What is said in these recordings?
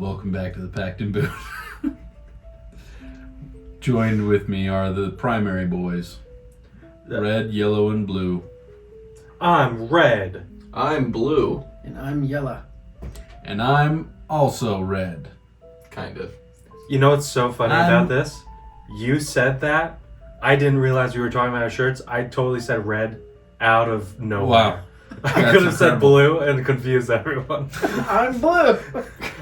Welcome back to the Pact Boon. Joined with me are the primary boys. Red, yellow, and blue. I'm red. I'm blue. And I'm yellow. And I'm also red. Kind of. You know what's so funny about this? You said that. I didn't realize we were talking about our shirts. I totally said red out of nowhere. Wow. I could have said blue and confused everyone. I'm blue.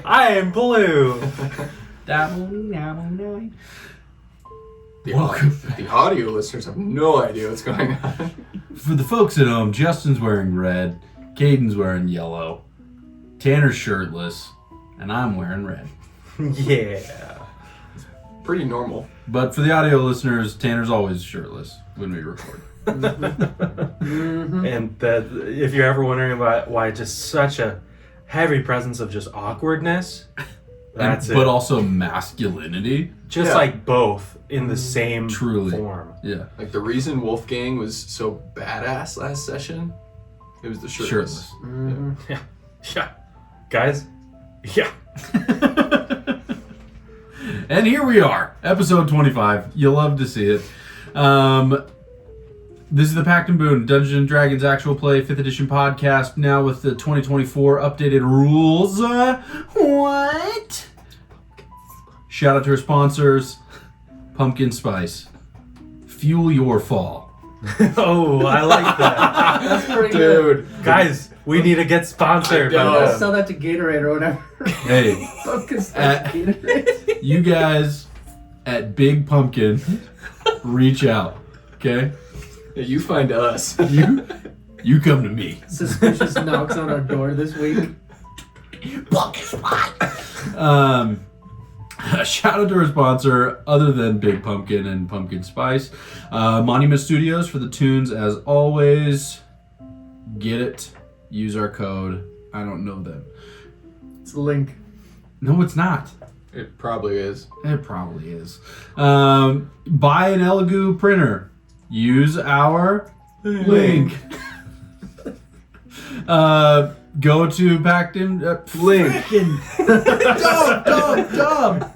I am blue. Welcome. The audio listeners have no idea what's going on. For the folks at home, Justin's wearing red, Caden's wearing yellow, Tanner's shirtless, and I'm wearing red. Yeah. Pretty normal. But for the audio listeners, Tanner's always shirtless when we record. Mm-hmm. And that, if you're ever wondering about why just such a heavy presence of just awkwardness, that's it. But also masculinity. Just like both in the same Truly. form. Yeah. Like the reason Wolfgang was so badass last session, it was the shirtless. Mm-hmm. Yeah. Guys? Yeah. And here we are, episode 25. You'll love to see it. This is the Pact Boon, Dungeons & Dragons actual play 5th edition podcast, now with the 2024 updated rules. What? Shout out to our sponsors, Pumpkin Spice. Fuel your fall. Oh, I like that. That's pretty good. Dude. Guys, we need to get sponsored. I know. I'll sell that to Gatorade or whatever. Hey, Pumpkin spice Gatorade. you guys at Big Pumpkin, reach out, okay? Yeah, you find us. You come to me. Suspicious knocks on our door this week. Pumpkin Spice! Shout out to our sponsor, other than Big Pumpkin and Pumpkin Spice. Monument Studios for the tunes, as always. Get it. Use our code. I don't know them. It's a link. No, it's not. It probably is. It probably is. Buy an Elegoo printer. Use our link. Go to Pact link. Dumb.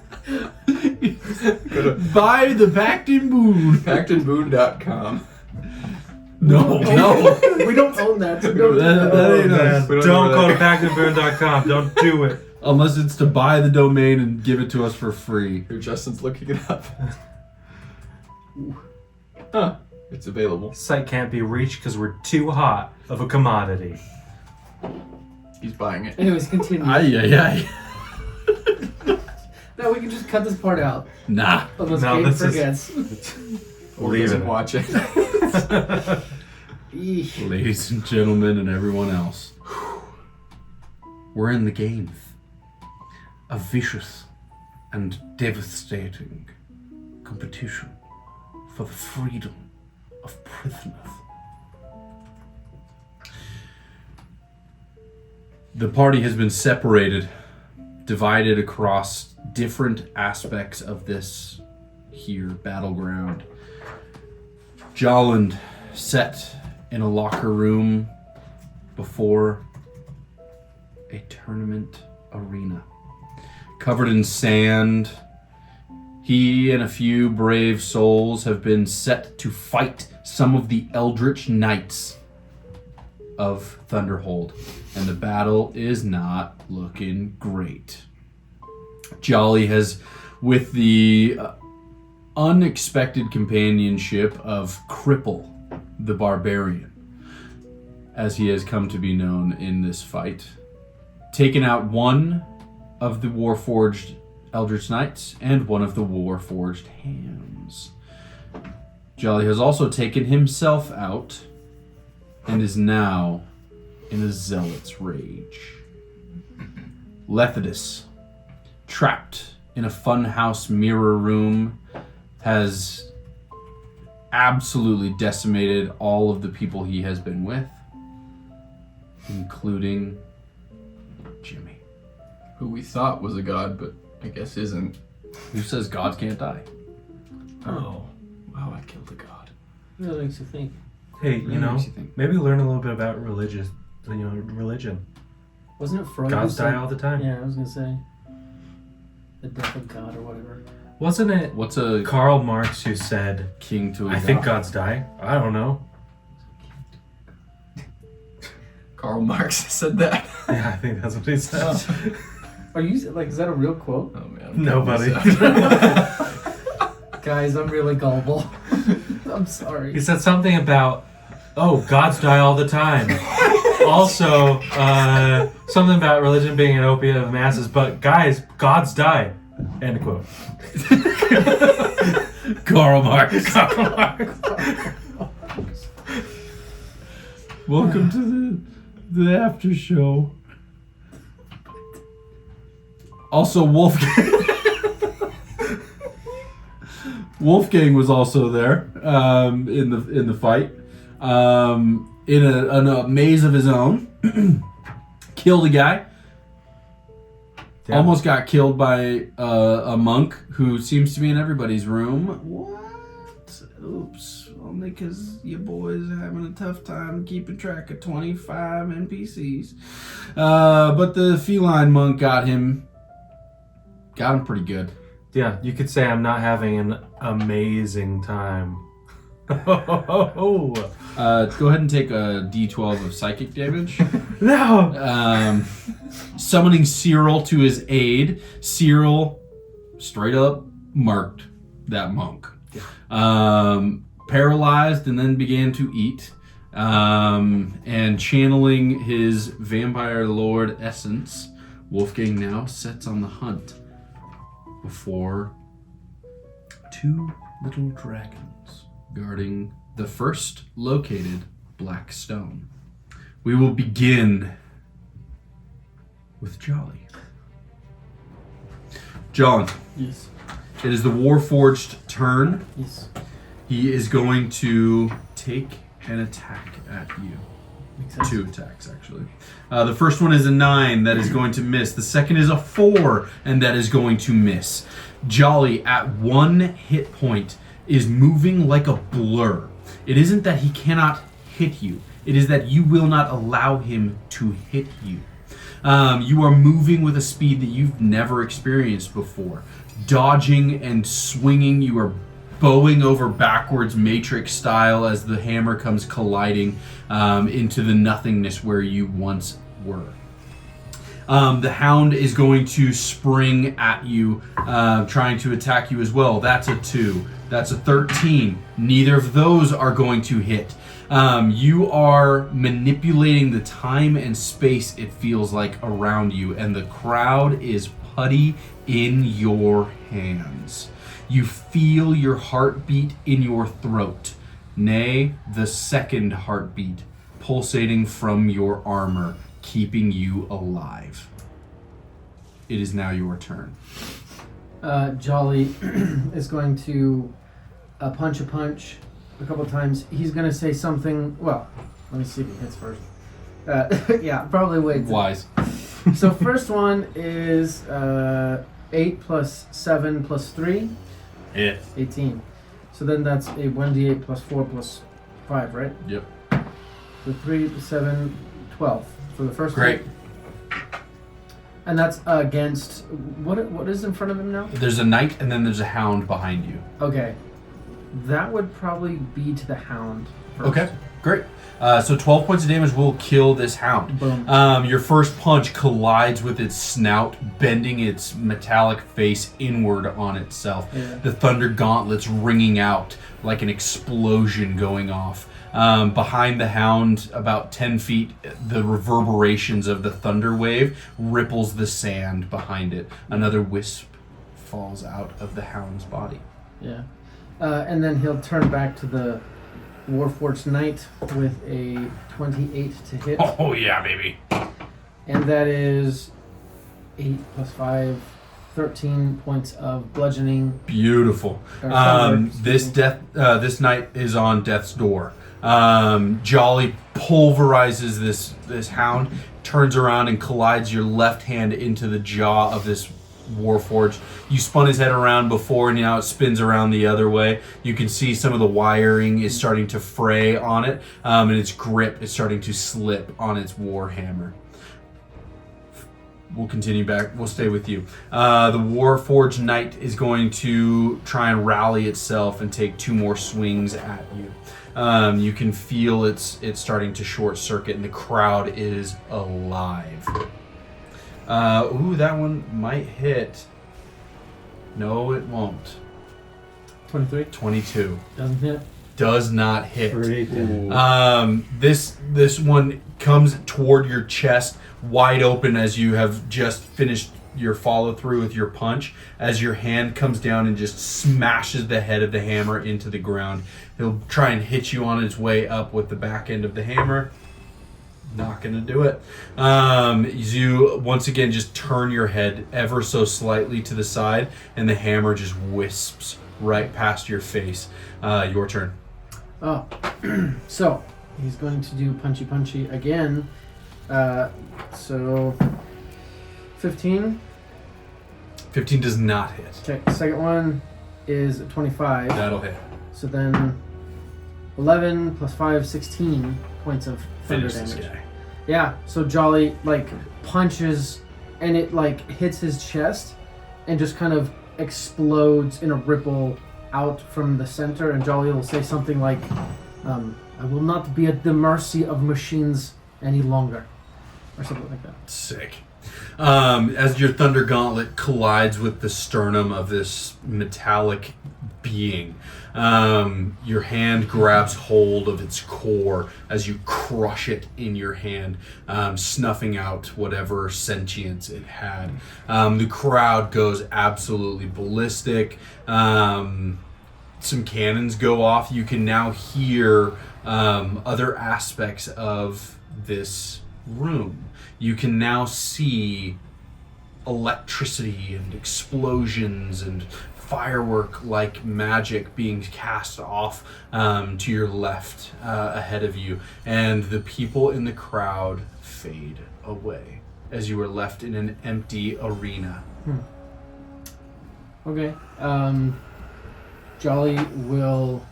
Buy the Pact Boon. PactandBoon.com. No. We don't own that. So don't That ain't us. We don't Don't know go where to PactandBoon.com. Don't do it. Unless it's to buy the domain and give it to us for free. Here, Justin's looking it up. Huh. It's available. Site can't be reached because we're too hot of a commodity. He's buying it. Anyways, continue. Ay. No, we can just cut this part out. Nah. Unless No, Kate this is- forgets. Or Leave doesn't it. watch it. Eesh. Ladies and gentlemen and everyone else. We're in the game. A vicious and devastating competition for the freedom of prisoners. The party has been separated, divided across different aspects of this here battleground. Jolland sat in a locker room before a tournament arena. Covered in sand, he and a few brave souls have been set to fight some of the eldritch knights of Thunderhold, and the battle is not looking great. Jolly has, with the unexpected companionship of Cripple the Barbarian, as he has come to be known in this fight, taken out one of the Warforged Eldritch Knights and one of the Warforged Hams. Jolly has also taken himself out and is now in a zealot's rage. Lethargy, trapped in a funhouse mirror room, has absolutely decimated all of the people he has been with, including Jimmy. Who we thought was a god, but I guess isn't. Who says gods can't die? Oh. Wow, I killed a god. That makes you think. Hey, you know, makes you think. maybe learn a little bit about religion. Wasn't it Freud? Gods who said- die all the time. Yeah, I was gonna say. the death of God or whatever. Wasn't it What's a Karl Marx who said, king to a I god? think gods die? I don't know. Karl Marx said that. Yeah, I think that's what he said. Are you like? Is that a real quote? Oh man. Nobody. Guys, I'm really gullible. I'm sorry. He said something about, oh, gods die all the time. Also, something about religion being an opiate of masses, but guys, gods die. End quote. Karl Marx. Karl Marx. Welcome to the after show. Also, Wolfgang was also there in the fight. In a maze of his own, killed a guy. Yeah. Almost got killed by a monk who seems to be in everybody's room. What? Oops. Only because your boys are having a tough time keeping track of 25 NPCs. But the feline monk got him pretty good. Yeah, you could say I'm not having an amazing time. Oh. Go ahead and take a D12 of psychic damage. No! Summoning Cyril to his aid. Cyril straight up marked that monk. Paralyzed and then began to eat. And channeling his vampire lord essence, Wolfgang now sets on the hunt before two little dragons guarding the first located black stone. We will begin with Jolly. John, Yes. it is the Warforged turn. Yes. He is going to take an attack at you. Makes sense. 2 attacks, actually. The first one is a 9, that is going to miss. The second is a 4, and that is going to miss. Jolly, at 1 hit point, is moving like a blur. It isn't that he cannot hit you. It is that you will not allow him to hit you. You are moving with a speed that you've never experienced before. Dodging and swinging, you are bowing over backwards Matrix style as the hammer comes colliding into the nothingness where you once were. The hound is going to spring at you, trying to attack you as well. That's a 2. That's a 13. Neither of those are going to hit. You are manipulating the time and space, it feels like, around you, and the crowd is putty in your hands. You feel your heartbeat in your throat, nay, the second heartbeat pulsating from your armor, keeping you alive. It is now your turn. Jolly is going to punch a couple times. He's going to say something. Well, let me see if he hits first. Yeah, probably wait. Wise. So first one is 8 plus 7 plus 3. Hit. 18. So then that's a 1d8 plus 4 plus 5, right? Yep. So 3, 7, 12 for the first Great. one. And that's against... What is in front of him now? There's a knight and then there's a hound behind you. Okay. That would probably be to the hound first. Okay, great. So 12 points of damage will kill this hound. Boom. Your first punch collides with its snout, bending its metallic face inward on itself. Yeah. The thunder gauntlets ringing out like an explosion going off. Behind the hound, about 10 feet, the reverberations of the thunder wave ripples the sand behind it. Another wisp falls out of the hound's body. Yeah. And then he'll turn back to the Warforged Knight with a 28 to hit. Oh yeah, baby. And that is 8 plus 5, 13 points of bludgeoning. Beautiful. Or thunder, This knight is on death's door. Jolly pulverizes this hound, turns around and collides your left hand into the jaw of this Warforged. You spun his head around before, and now it spins around the other way. You can see some of the wiring is starting to fray on it, and its grip is starting to slip on its war hammer. we'll continue back. We'll stay with you. The Warforged Knight is going to try and rally itself and take 2 more swings at you. You can feel it's starting to short circuit, and the crowd is alive. Ooh, that one might hit. No, it won't. 23. 22. Doesn't hit. Does not hit. Freaking. This one comes toward your chest, wide open as you have just finished your follow through with your punch. As your hand comes down and just smashes the head of the hammer into the ground, he'll try and hit you on its way up with the back end of the hammer. Not gonna do it. You once again just turn your head ever so slightly to the side, and the hammer just wisps right past your face. Your turn. Oh, so he's going to do punchy again. So 15. 15 does not hit. Okay, second one is 25. That'll hit. So then 11 plus 5, 16 points of thunder Finish damage. this guy. Yeah, so Jolly like punches and it like hits his chest and just kind of explodes in a ripple out from the center, and Jolly will say something like, I will not be at the mercy of machines any longer. Or something like that. Sick. As your thunder gauntlet collides with the sternum of this metallic being, your hand grabs hold of its core as you crush it in your hand, snuffing out whatever sentience it had. The crowd goes absolutely ballistic. Some cannons go off. You can now hear other aspects of this room. You can now see electricity and explosions and firework-like magic being cast off to your left ahead of you, and the people in the crowd fade away as you are left in an empty arena. Okay. Jolly will...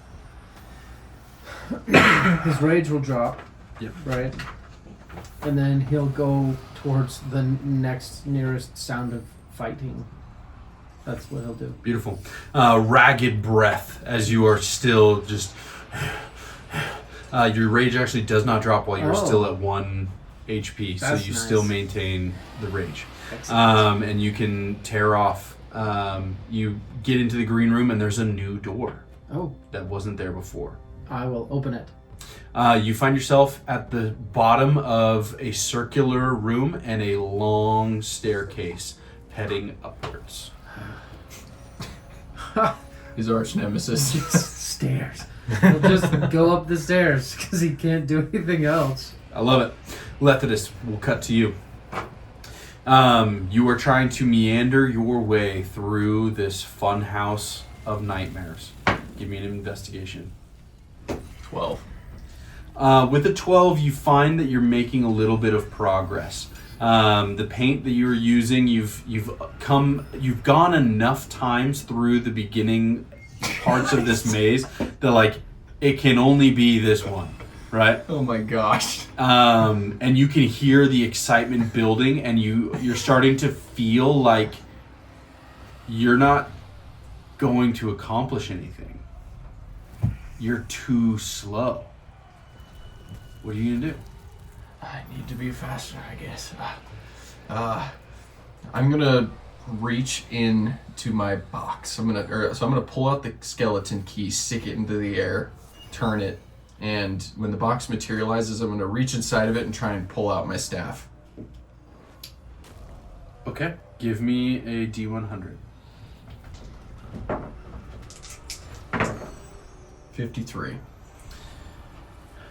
his rage will drop. Yep. Right? And then he'll go towards the next nearest sound of fighting. That's what he'll do. Beautiful. Ragged breath as you are still just... your rage actually does not drop while you're still at 1 HP, so That's you nice. still maintain the rage. Excellent. And you can tear off... you get into the green room and there's a new door Oh, that wasn't there before. I will open it. You find yourself at the bottom of a circular room and a long staircase heading upwards. His arch nemesis. Stairs. He'll just go up the stairs because he can't do anything else. I love it. Lethargy, we'll cut to you. You are trying to meander your way through this fun house of nightmares. Give me an investigation. 12. With a 12, you find that you're making a little bit of progress. The paint that you're using, you've gone enough times through the beginning parts of this maze that like it can only be this one, right? Oh my gosh. And you can hear the excitement building, and you're starting to feel like you're not going to accomplish anything. You're too slow. What are you gonna do? I need to be faster, I guess. I'm gonna reach in to my box. I'm gonna pull out the skeleton key, stick it into the air, turn it, and when the box materializes, I'm gonna reach inside of it and try and pull out my staff. Okay, give me a D100. 53.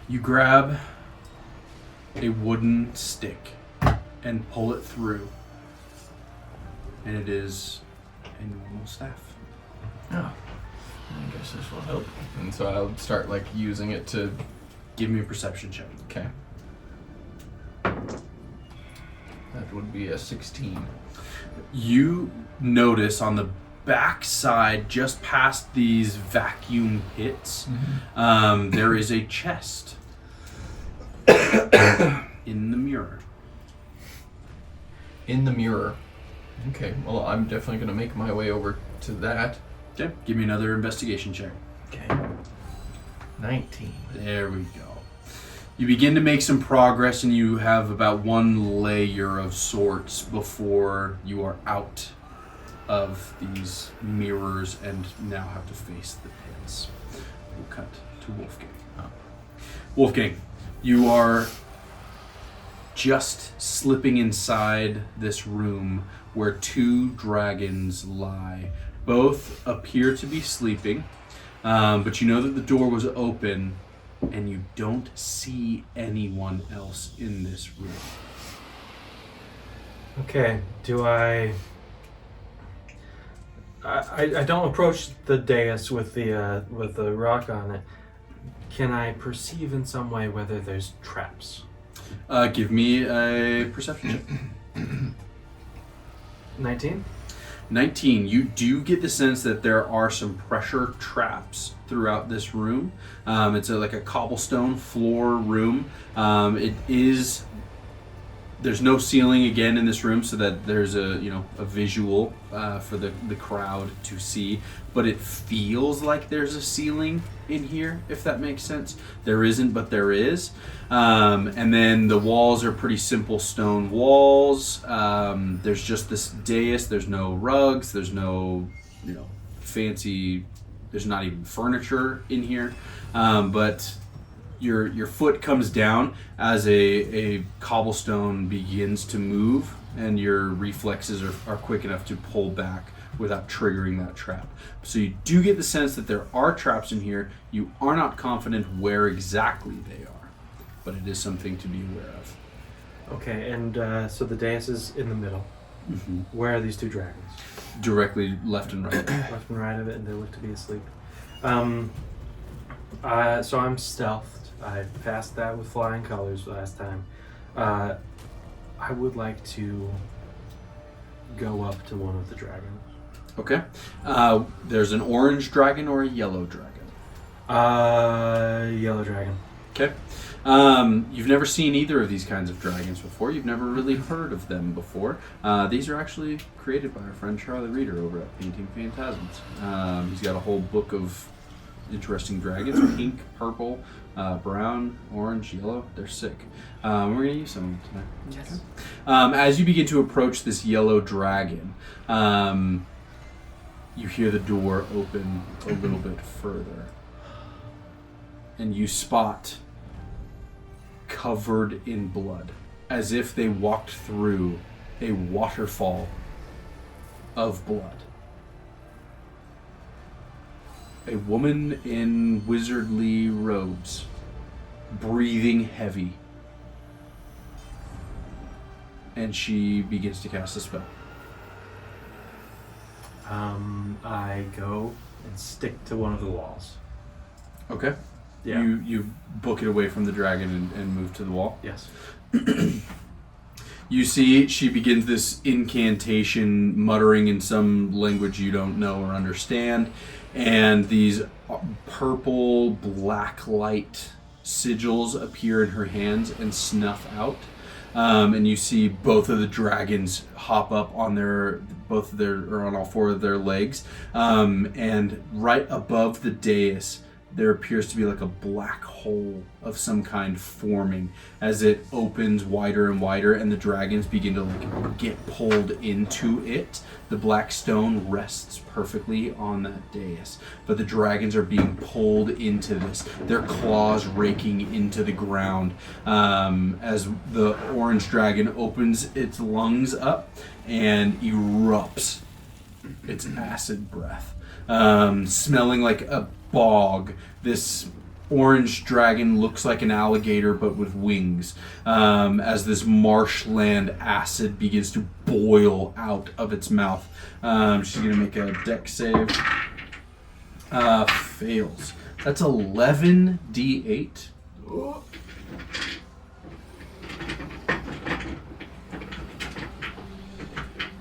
You grab a wooden stick and pull it through, and it is a normal staff. Oh, I guess this will help. And so I'll start like using it to. Give me a perception check. Okay. That would be a 16. You notice on the back side, just past these vacuum pits, there is a chest in the mirror. in the mirror. Okay, well, I'm definitely going to make my way over to that. Okay, give me another investigation check. Okay. 19. There we go. You begin to make some progress, and you have about one layer of sorts before you are out of these mirrors and now have to face the pits. We'll cut to Wolfgang. Wolfgang, you are just slipping inside this room where two dragons lie. Both appear to be sleeping, but you know that the door was open and you don't see anyone else in this room. Okay, do I don't approach the dais with the rock on it. Can I perceive in some way whether there's traps? Give me a perception check. 19? 19. You do get the sense that there are some pressure traps throughout this room. It's like a cobblestone floor room. There's no ceiling again in this room, so that there's a visual for the crowd to see. But it feels like there's a ceiling in here, if that makes sense. There isn't, but there is. And then the walls are pretty simple stone walls. There's just this dais. There's no rugs. There's no fancy. There's not even furniture in here. But your foot comes down as a cobblestone begins to move, and your reflexes are quick enough to pull back without triggering that trap. So you do get the sense that there are traps in here. You are not confident where exactly they are, but it is something to be aware of. Okay, and so the dais is in the middle. Mm-hmm. Where are these two dragons? Directly left and right. Left and right of it, and they look to be asleep. So I'm stealthed. I passed that with flying colors last time. I would like to go up to one of the dragons. Okay. There's an orange dragon or a yellow dragon. Yellow dragon. Okay. You've never seen either of these kinds of dragons before. You've never really heard of them before. These are actually created by our friend Charlie Reeder over at Painting Phantasms. He's got a whole book of interesting dragons: pink, purple, brown, orange, yellow. They're sick. We're going to use some of them tonight. Yes. Okay. As you begin to approach this yellow dragon, you hear the door open a little bit further, and you spot, covered in blood, as if they walked through a waterfall of blood, a woman in wizardly robes, breathing heavy, and she begins to cast a spell. I go and stick to one of the walls. Okay. Yeah. You book it away from the dragon and move to the wall. Yes. You see she begins this incantation, muttering in some language you don't know or understand, and these purple black light sigils appear in her hands and snuff out. And you see both of the dragons hop up on on all four of their legs, and right above the dais there appears to be like a black hole of some kind forming as it opens wider and wider, and the dragons begin to get pulled into it. The black stone rests perfectly on that dais, but the dragons are being pulled into this, their claws raking into the ground, as the orange dragon opens its lungs up and erupts its acid breath, smelling like a bog. This orange dragon looks like an alligator but with wings, as this marshland acid begins to boil out of its mouth. She's going to make a dex save. Fails. That's 11d8.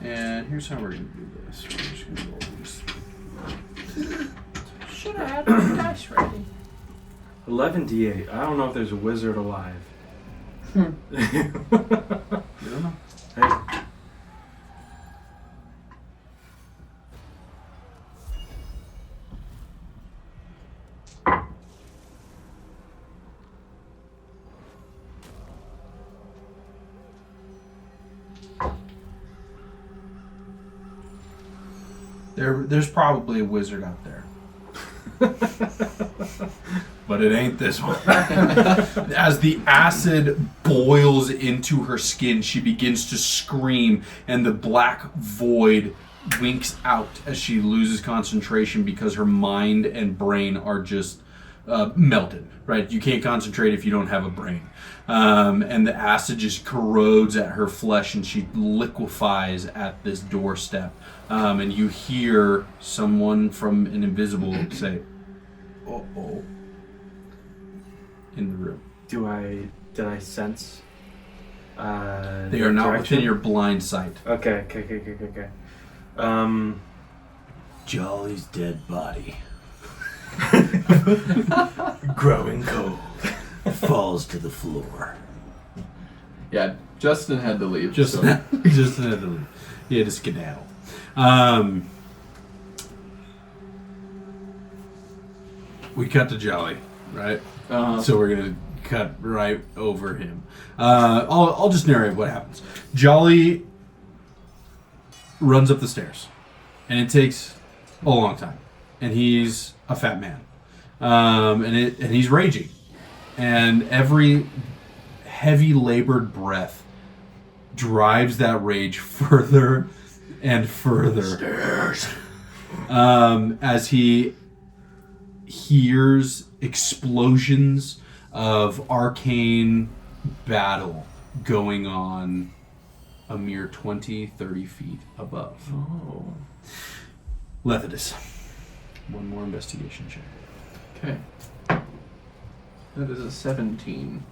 And here's how we're going to do this. We're just going to roll these. Should have had my dice ready. 11d8. I don't know if there's a wizard alive. You don't know. Hey, There's probably a wizard out there. But it ain't this one. As the acid boils into her skin, she begins to scream, and the black void winks out as she loses concentration because her mind and brain are just melted, right? You can't concentrate if you don't have a brain. And the acid just corrodes at her flesh, and she liquefies at this doorstep. And you hear someone from an invisible say, "Uh-oh," in the room. Did I sense? They are not within your blind sight. Okay. Jolly's dead body. Growing cold. Falls to the floor. Yeah, Justin had to leave. Justin had to leave. He had to skedaddle. We cut to Jolly, right? So we're gonna cut right over him. I'll just narrate what happens. Jolly runs up the stairs, and it takes a long time. And he's a fat man, and he's raging, and every heavy labored breath drives that rage further and further. Stairs. As he hears explosions of arcane battle going on a mere 20-30 feet above. Oh. Lethargy. One more investigation check. Okay. That is a 17.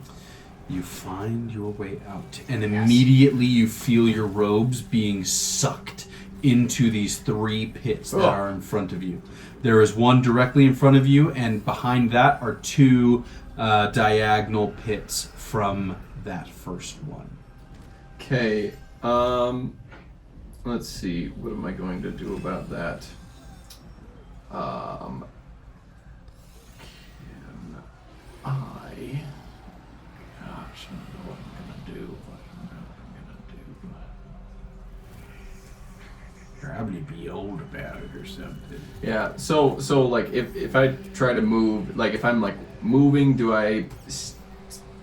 You find your way out, and immediately you feel your robes being sucked into these 3 pits that are in front of you. There is one directly in front of you, and behind that are 2 diagonal pits from that first one. Okay. Let's see. What am I going to do about that? Can I? Gosh, I don't know what I'm gonna do. Probably be old about it or something. Yeah. So like if I try to move, like if I'm like moving, do I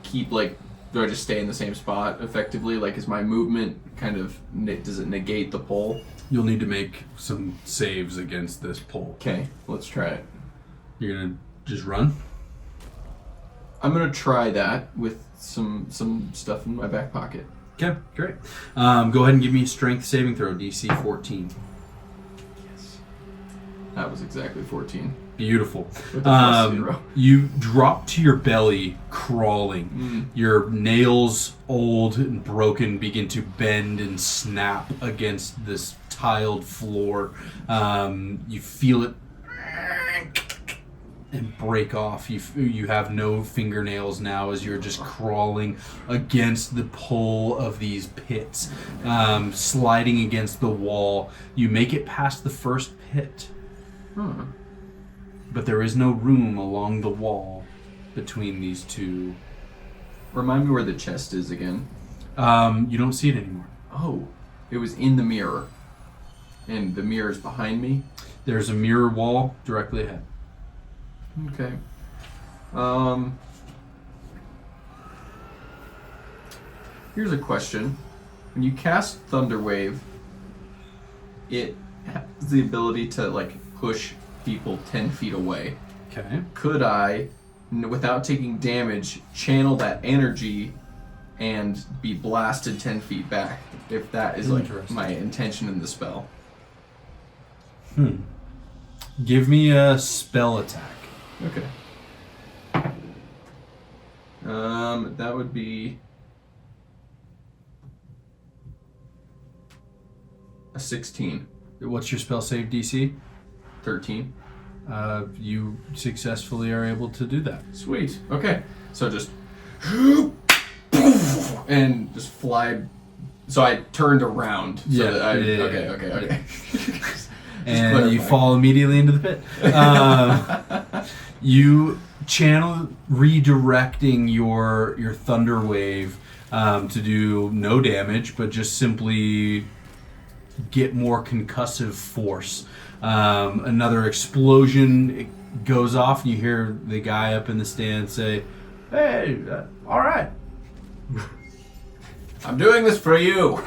keep like? Do I just stay in the same spot effectively? Like, is my movement kind of does it negate the pull? You'll need to make some saves against this pull. Okay, let's try it. You're gonna just run? I'm gonna try that with some stuff in my back pocket. Okay, great. Go ahead and give me a strength saving throw, DC 14. Yes. That was exactly 14. Beautiful. With a plus 0. You drop to your belly, crawling. Your nails, old and broken, begin to bend and snap against this tiled floor. You feel it and break off. You have no fingernails now as you're just crawling against the pull of these pits, sliding against the wall. You make it past the first pit. But there is no room along the wall between these 2. Remind me where the chest is again. You don't see it anymore. Oh, it was in the mirror. And the mirror is behind me? There's a mirror wall directly ahead. Okay. Here's a question. When you cast Thunder Wave, it has the ability to like push people 10 feet away. Okay. Could I, without taking damage, channel that energy and be blasted 10 feet back? If that is like Interesting. my intention in the spell. Give me a spell attack. Okay. That would be a 16. What's your spell save DC? 13. You successfully are able to do that. Sweet. Okay. So just and just fly. So I turned around. So Yeah, that I, yeah, okay. And you fall immediately into the pit. You channel redirecting your thunder wave to do no damage, but just simply get more concussive force. Another explosion goes off, and you hear the guy up in the stand say, "Hey, all right." I'm doing this for you.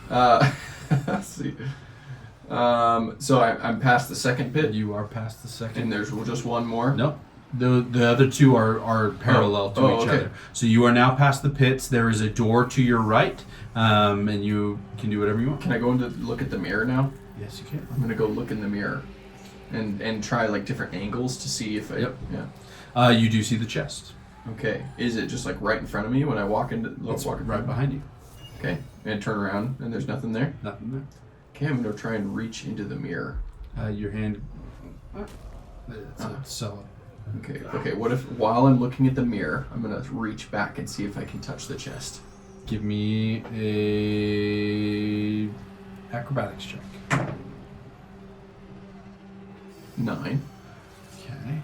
Let's see. So I'm past the second pit, You are past the second. and there's just one more. No. The other two are parallel to each okay. other. So you are now past the pits. There is a door to your right, and you can do whatever you want. Can I go in to look at the mirror now? Yes, you can. I'm gonna go look in the mirror, and try like different angles to see if I. Yep. Yeah. You do see the chest. Okay. Is it just like right in front of me when I walk into? It's walk in right front? behind you. Okay. And turn around, and there's nothing there. Nothing there. Okay. I'm gonna try and reach into the mirror. Your hand. It's a cello. Okay. Okay. What if while I'm looking at the mirror, I'm gonna reach back and see if I can touch the chest. Give me a acrobatics check. 9. Okay.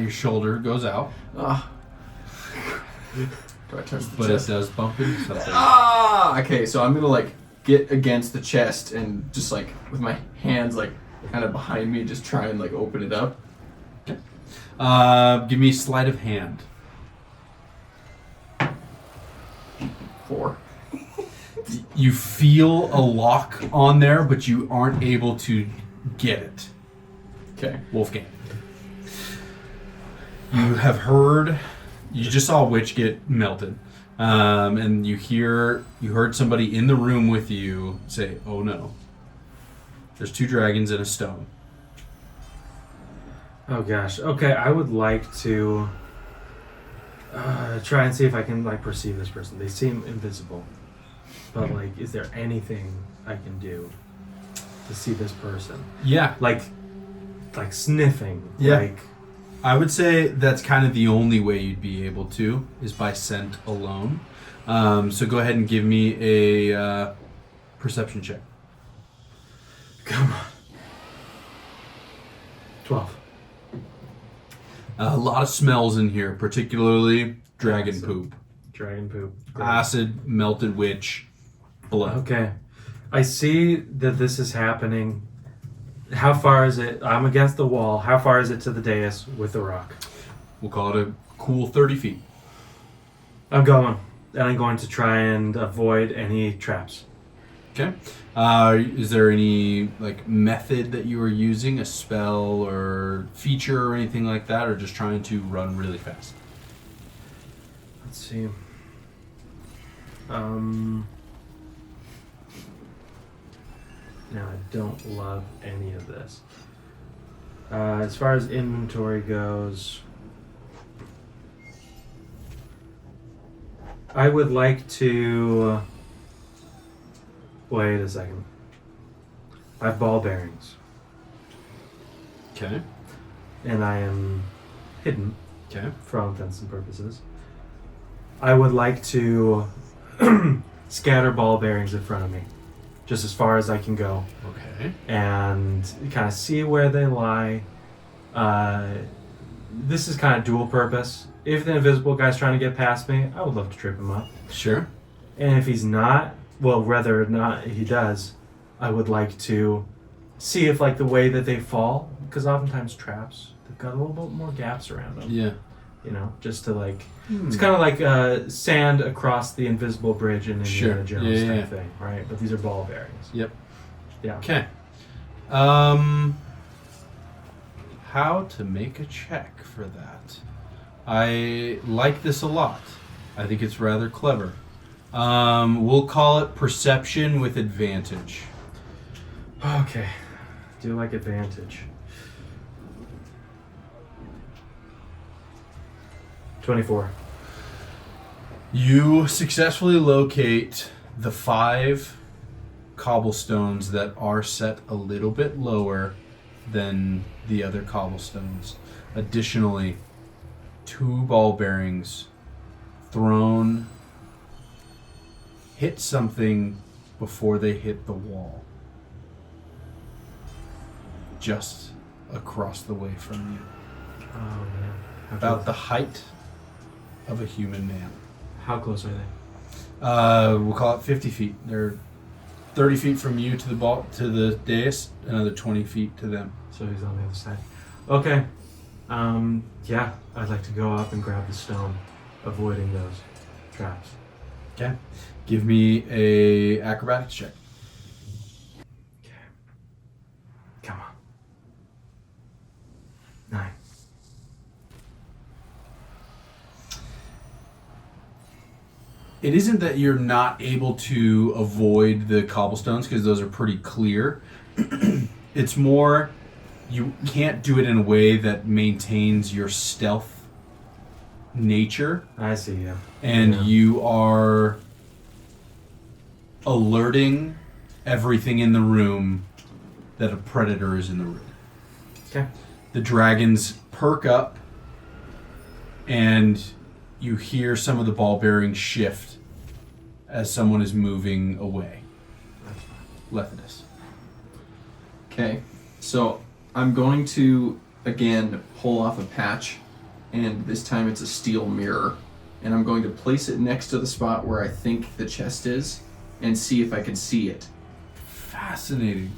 Your shoulder goes out, Ah. Do I touch the but chest? it does bump into something. Ah! Okay, so I'm gonna like get against the chest and just like with my hands like kind of behind me, just try and like open it up. Give me a sleight of hand. 4. You feel a lock on there, but you aren't able to get it. Okay. Wolfgang. You have heard, you just saw a witch get melted, and you heard somebody in the room with you say, "Oh no, there's 2 dragons and a stone." Oh gosh. Okay, I would like to try and see if I can like perceive this person. They seem invisible, but like, is there anything I can do to see this person? Yeah, Like sniffing. Yeah. Like, I would say that's kind of the only way you'd be able to, is by scent alone. So go ahead and give me a perception check. come on. 12. A lot of smells in here, particularly dragon Acid. poop, Dragon poop. Great. acid, melted witch, blood. Okay. I see that this is happening. How far is it? I'm against the wall. How far is it to the dais with the rock? We'll call it a cool 30 feet. I'm going. And I'm going to try and avoid any traps. Okay. Is there any like method that you are using, a spell or feature or anything like that, or just trying to run really fast? Let's see. Now, I don't love any of this. As far as inventory goes, I would like to... Wait a second. I have ball bearings, Okay. and I am hidden Okay. for all intents and purposes. I would like to scatter ball bearings in front of me, just as far as I can go, Okay. and kind of see where they lie. This is kind of dual purpose. If the invisible guy's trying to get past me, I would love to trip him up. Sure. And if he's not, well, whether or not he does, I would like to see if, like, the way that they fall, because oftentimes traps, they've got a little bit more gaps around them. Yeah. You know, just to, like, it's kind of like sand across the invisible bridge in Indiana Sure. Jones Yeah, type yeah. thing, right? But these are ball bearings. Yep. Yeah. Okay. How to make a check for that? I like this a lot. I think it's rather clever. We'll call it perception with advantage. Okay. Do like advantage. 24. You successfully locate the 5 cobblestones that are set a little bit lower than the other cobblestones. Additionally, 2 ball bearings thrown hit something before they hit the wall. Just across the way from you. Oh, man. About the height of a human man. How close are they? We'll call it 50 feet. They're 30 feet from you to the dais, another 20 feet to them. So he's on the other side. Okay. Yeah, I'd like to go up and grab the stone, avoiding those traps. Okay. Give me a acrobatics check. Okay. Come on. 9. It isn't that you're not able to avoid the cobblestones because those are pretty clear. It's more you can't do it in a way that maintains your stealth nature, I see, yeah. and Yeah. you are alerting everything in the room that a predator is in the room. Okay. The dragons perk up, and you hear some of the ball bearings shift as someone is moving away. Lethargy. Okay, so I'm going to, again, pull off a patch, and this time it's a steel mirror, and I'm going to place it next to the spot where I think the chest is, and see if I can see it. Fascinating.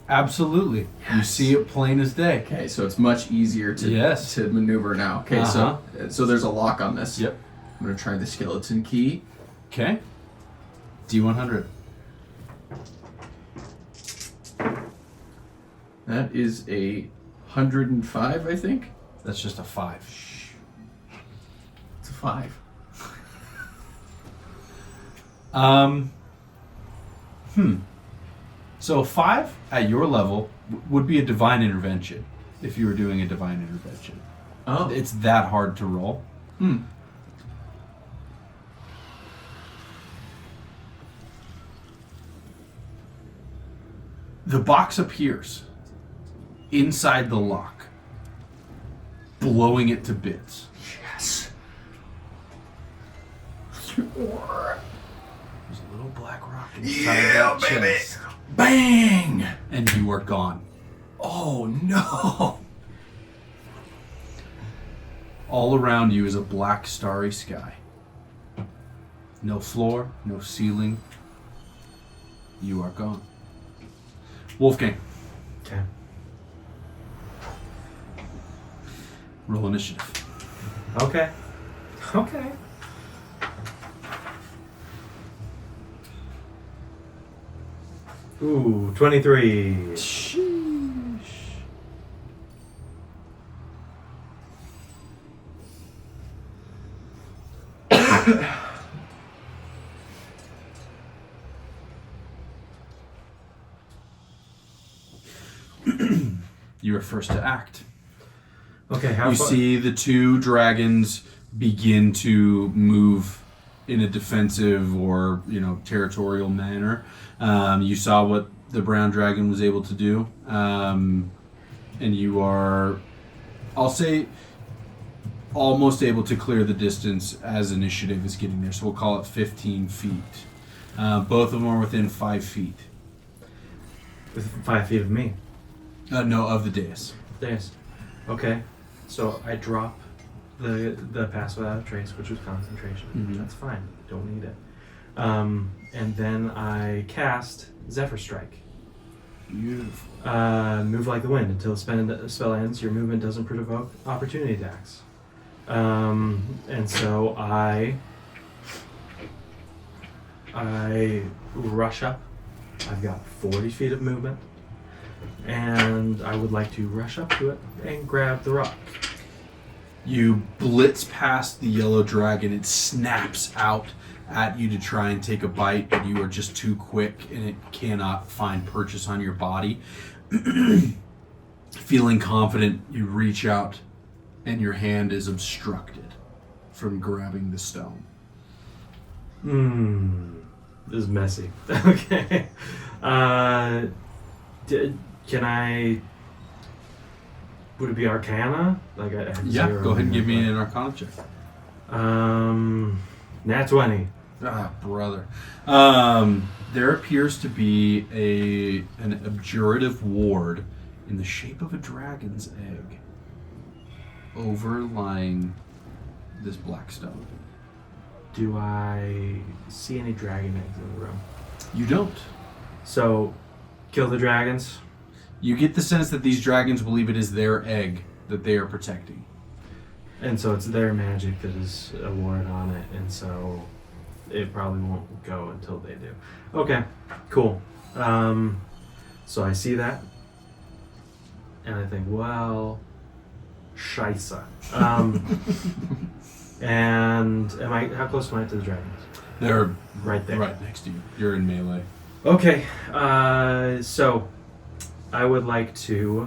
Absolutely. You Yes. see it plain as day. Okay, so it's much easier to Yes. to maneuver now. Okay, so there's a lock on this. Yep. I'm gonna try the skeleton key. Okay. D100. That is a 105, I think. That's just a 5. It's a 5. So a 5 at your level would be a divine intervention if you were doing a divine intervention. Oh. It's that hard to roll. The box appears inside the lock, blowing it to bits. Yes. There's a little black rock inside that chest, Bang! and you are gone. Oh no! All around you is a black, starry sky. No floor, no ceiling. You are gone. Wolfgang, Okay. roll initiative. Okay. Okay. Ooh, 23. You are first to act. Okay, how You far? see the two dragons begin to move in a defensive or, territorial manner. You saw what the brown dragon was able to do. And you are, I'll say, almost able to clear the distance as initiative is getting there. So we'll call it 15 feet. Both of them are within 5 feet. With 5 feet of me. No, of the dais. Yes. Okay. So I drop the pass without a trace, which was concentration. Mhm. That's fine. Don't need it. And then I cast Zephyr Strike. Beautiful. Move like the wind until the spell ends. Your movement doesn't provoke opportunity attacks. And so I rush up. I've got 40 feet of movement, and I would like to rush up to it and grab the rock. You blitz past the yellow dragon. It snaps out at you to try and take a bite, but you are just too quick and it cannot find purchase on your body. Feeling confident, you reach out and your hand is obstructed from grabbing the stone. This is messy. Okay. Can I... Would it be Arcana? Like I had Yeah, 0 go ahead and give me but- an Arcana check. Nat 20. Ah, brother. There appears to be an abjurative ward in the shape of a dragon's egg overlying this black stone. Do I see any dragon eggs in the room? You don't. So, kill the dragons. You get the sense that these dragons believe it is their egg that they are protecting. And so it's their magic that is a ward on it, and so it probably won't go until they do. Okay, cool. So I see that, and I think, well, scheisse. And how close am I to the dragons? They're Right there. right next to you. You're in melee. Okay, so I would like to.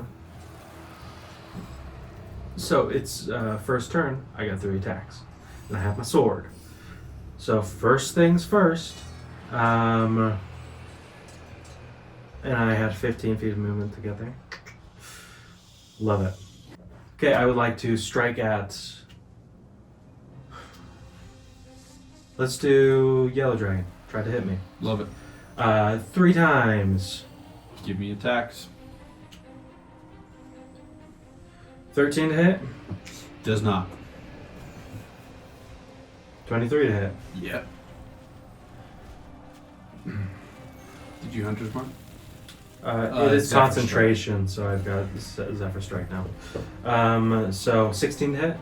So it's first turn. I got 3 attacks, and I have my sword. So first things first. And I had 15 feet of movement to get there. Love it. Okay, I would like to strike at. Let's do Yellow Dragon. Try to hit me. Love it. 3 times. Give me attacks. 13 to hit. Does not. 23 to hit. Yep. Did you Hunter's Mark? It is Zephyr concentration, so I've got Zephyr Strike now. So 16 to hit.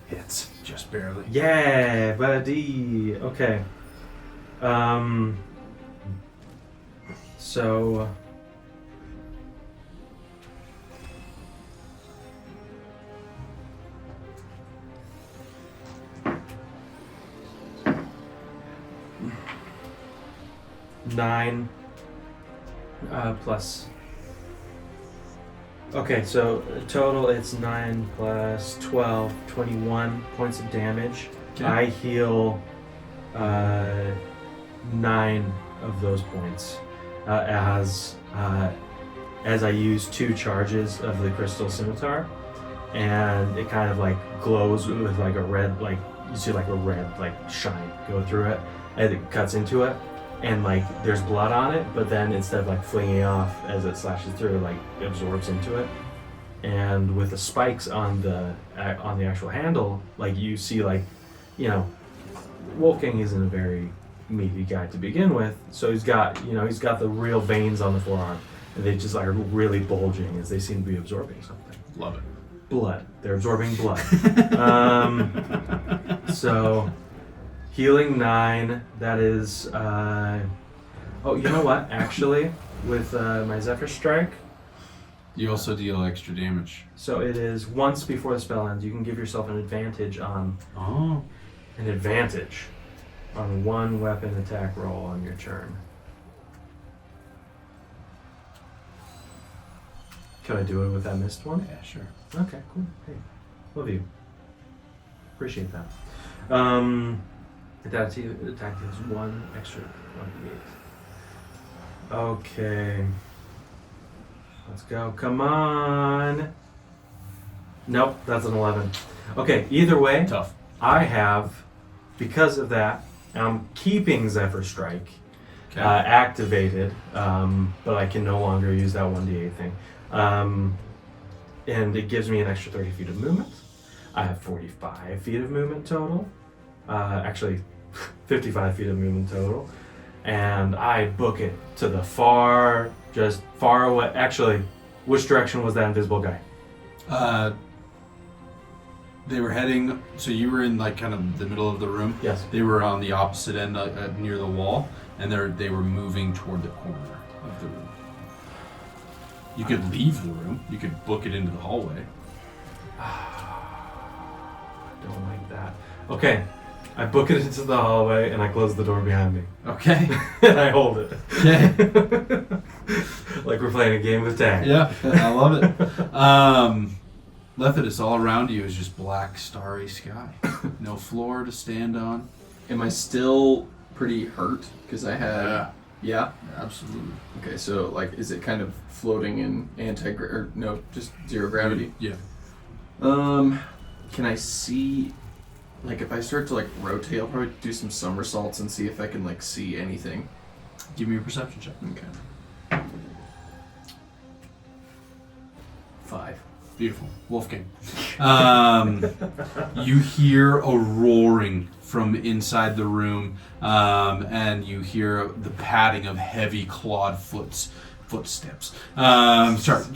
Hits. Just barely. Yeah, buddy. Okay. So. Nine plus. Okay, so total it's 9 plus 12, 21 points of damage. Okay. I heal 9 of those points as I use 2 charges of the crystal scimitar, and it kind of like glows with like a red, like you see like a red like shine go through it, and it cuts into it. And like there's blood on it, but then instead of like flinging off as it slashes through, it like absorbs into it. And with the spikes on the actual handle, like you see, like, you know, Wolf King isn't a very meaty guy to begin with, so he's got the real veins on the forearm, and they just are really bulging as they seem to be absorbing something. Love it. Blood. They're absorbing blood. So. Healing 9, that is, oh, you know what, actually, with my Zephyr Strike, You also deal extra damage. so it is once before the spell ends, you can give yourself an advantage on one weapon attack roll on your turn. Can I do it with that missed one? Yeah, sure. Okay, cool. Hey, love you. Appreciate that. Attack deals 1 extra 1d8. Okay. Let's go. Come on. Nope, that's an 11. Okay, either way, Tough. I have, because of that, I'm keeping Zephyr Strike Okay. activated, but I can no longer use that 1d8 thing. And it gives me an extra 30 feet of movement. I have 45 feet of movement total. Actually, 55 feet of movement total. And I book it to the far away. Actually, which direction was that invisible guy? They were heading, so you were in like kind of the middle of the room. Yes. They were on the opposite end near the wall, and they were moving toward the corner of the room. You could leave the room. You could book it into the hallway. Don't like that. Okay. I book it into the hallway and I close the door behind me. Okay. And I hold it. Okay. Like we're playing a game of tag. Yeah, I love it. Lepidus, all around you is just black, starry sky. No floor to stand on. Am I still pretty hurt? Because I had... Yeah? Absolutely. Okay, so, like, is it kind of floating in or no, just 0 gravity? Yeah. Can I see... Like, if I start to, like, rotate, I'll probably do some somersaults and see if I can, like, see anything. Give me a perception check. Okay. 5. Beautiful. Wolfgang. You hear a roaring from inside the room, and you hear the padding of heavy clawed footsteps. Start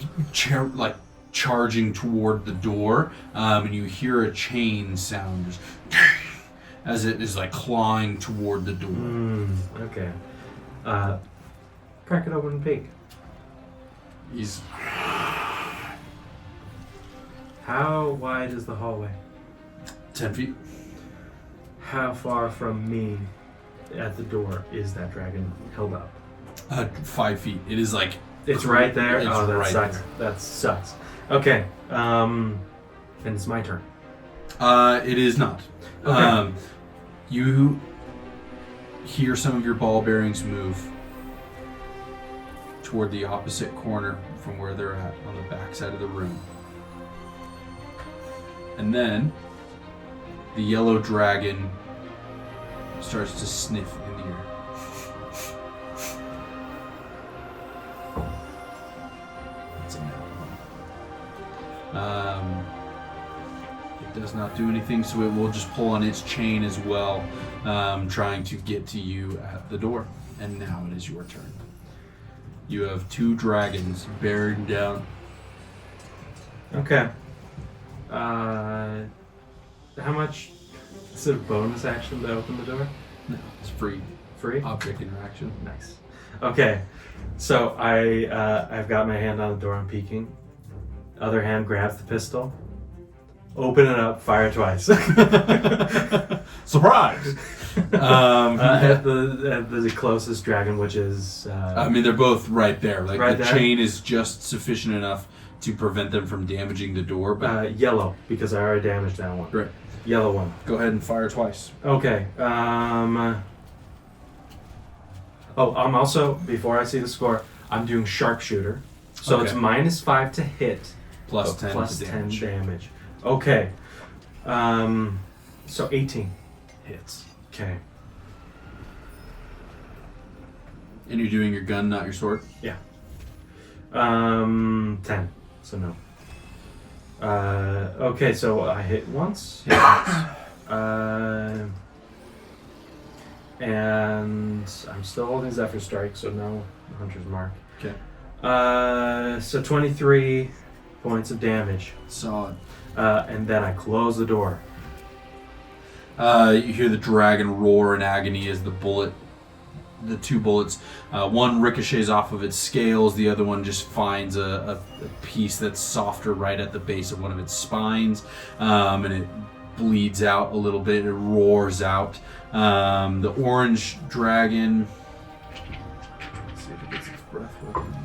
charging toward the door, and you hear a chain sound just as it is like clawing toward the door. Okay. Crack it open and peek. He's How wide is the hallway? 10 feet. How far from me at the door is that dragon held up? 5 feet. It is like It's right there? It's Oh, that right sucks. there. That sucks. Okay. And it's my turn. It is not. Okay. You hear some of your ball bearings move toward the opposite corner from where they're at on the back side of the room. And then the yellow dragon starts to sniff in the air. It's a no. It does not do anything, so it will just pull on its chain as well, trying to get to you at the door. And now it is your turn. You have 2 dragons bearing down. Okay. How much is it a bonus action to open the door? No, it's free. Free? Object interaction. Nice. Okay. So I've got my hand on the door, I'm peeking. Other hand grabs the pistol. Open it up, fire twice. Surprise! At the closest dragon, which is... I mean, they're both right there. Like Right the there? chain is just sufficient enough to prevent them from damaging the door. But yellow, because I already damaged that one. great. Yellow one. Go ahead and fire twice. Okay. I'm also, before I see the score, I'm doing sharpshooter. So it's Okay. -5 to hit. Plus 10 plus to 10 damage. damage. Okay. So 18 Hits. Okay. And you're doing your gun, not your sword? 10. So no. Okay, so I hit once. Hit once. And I'm still holding Zephyr Strike, so no Hunter's Mark. Okay. So 23 points of damage. Solid. And then I close the door. You hear the dragon roar in agony as the 2 bullets, one ricochets off of its scales, the other one just finds a piece that's softer right at the base of one of its spines, and it bleeds out a little bit, it roars out. The orange dragon, let's see if it gets its breath weapon back.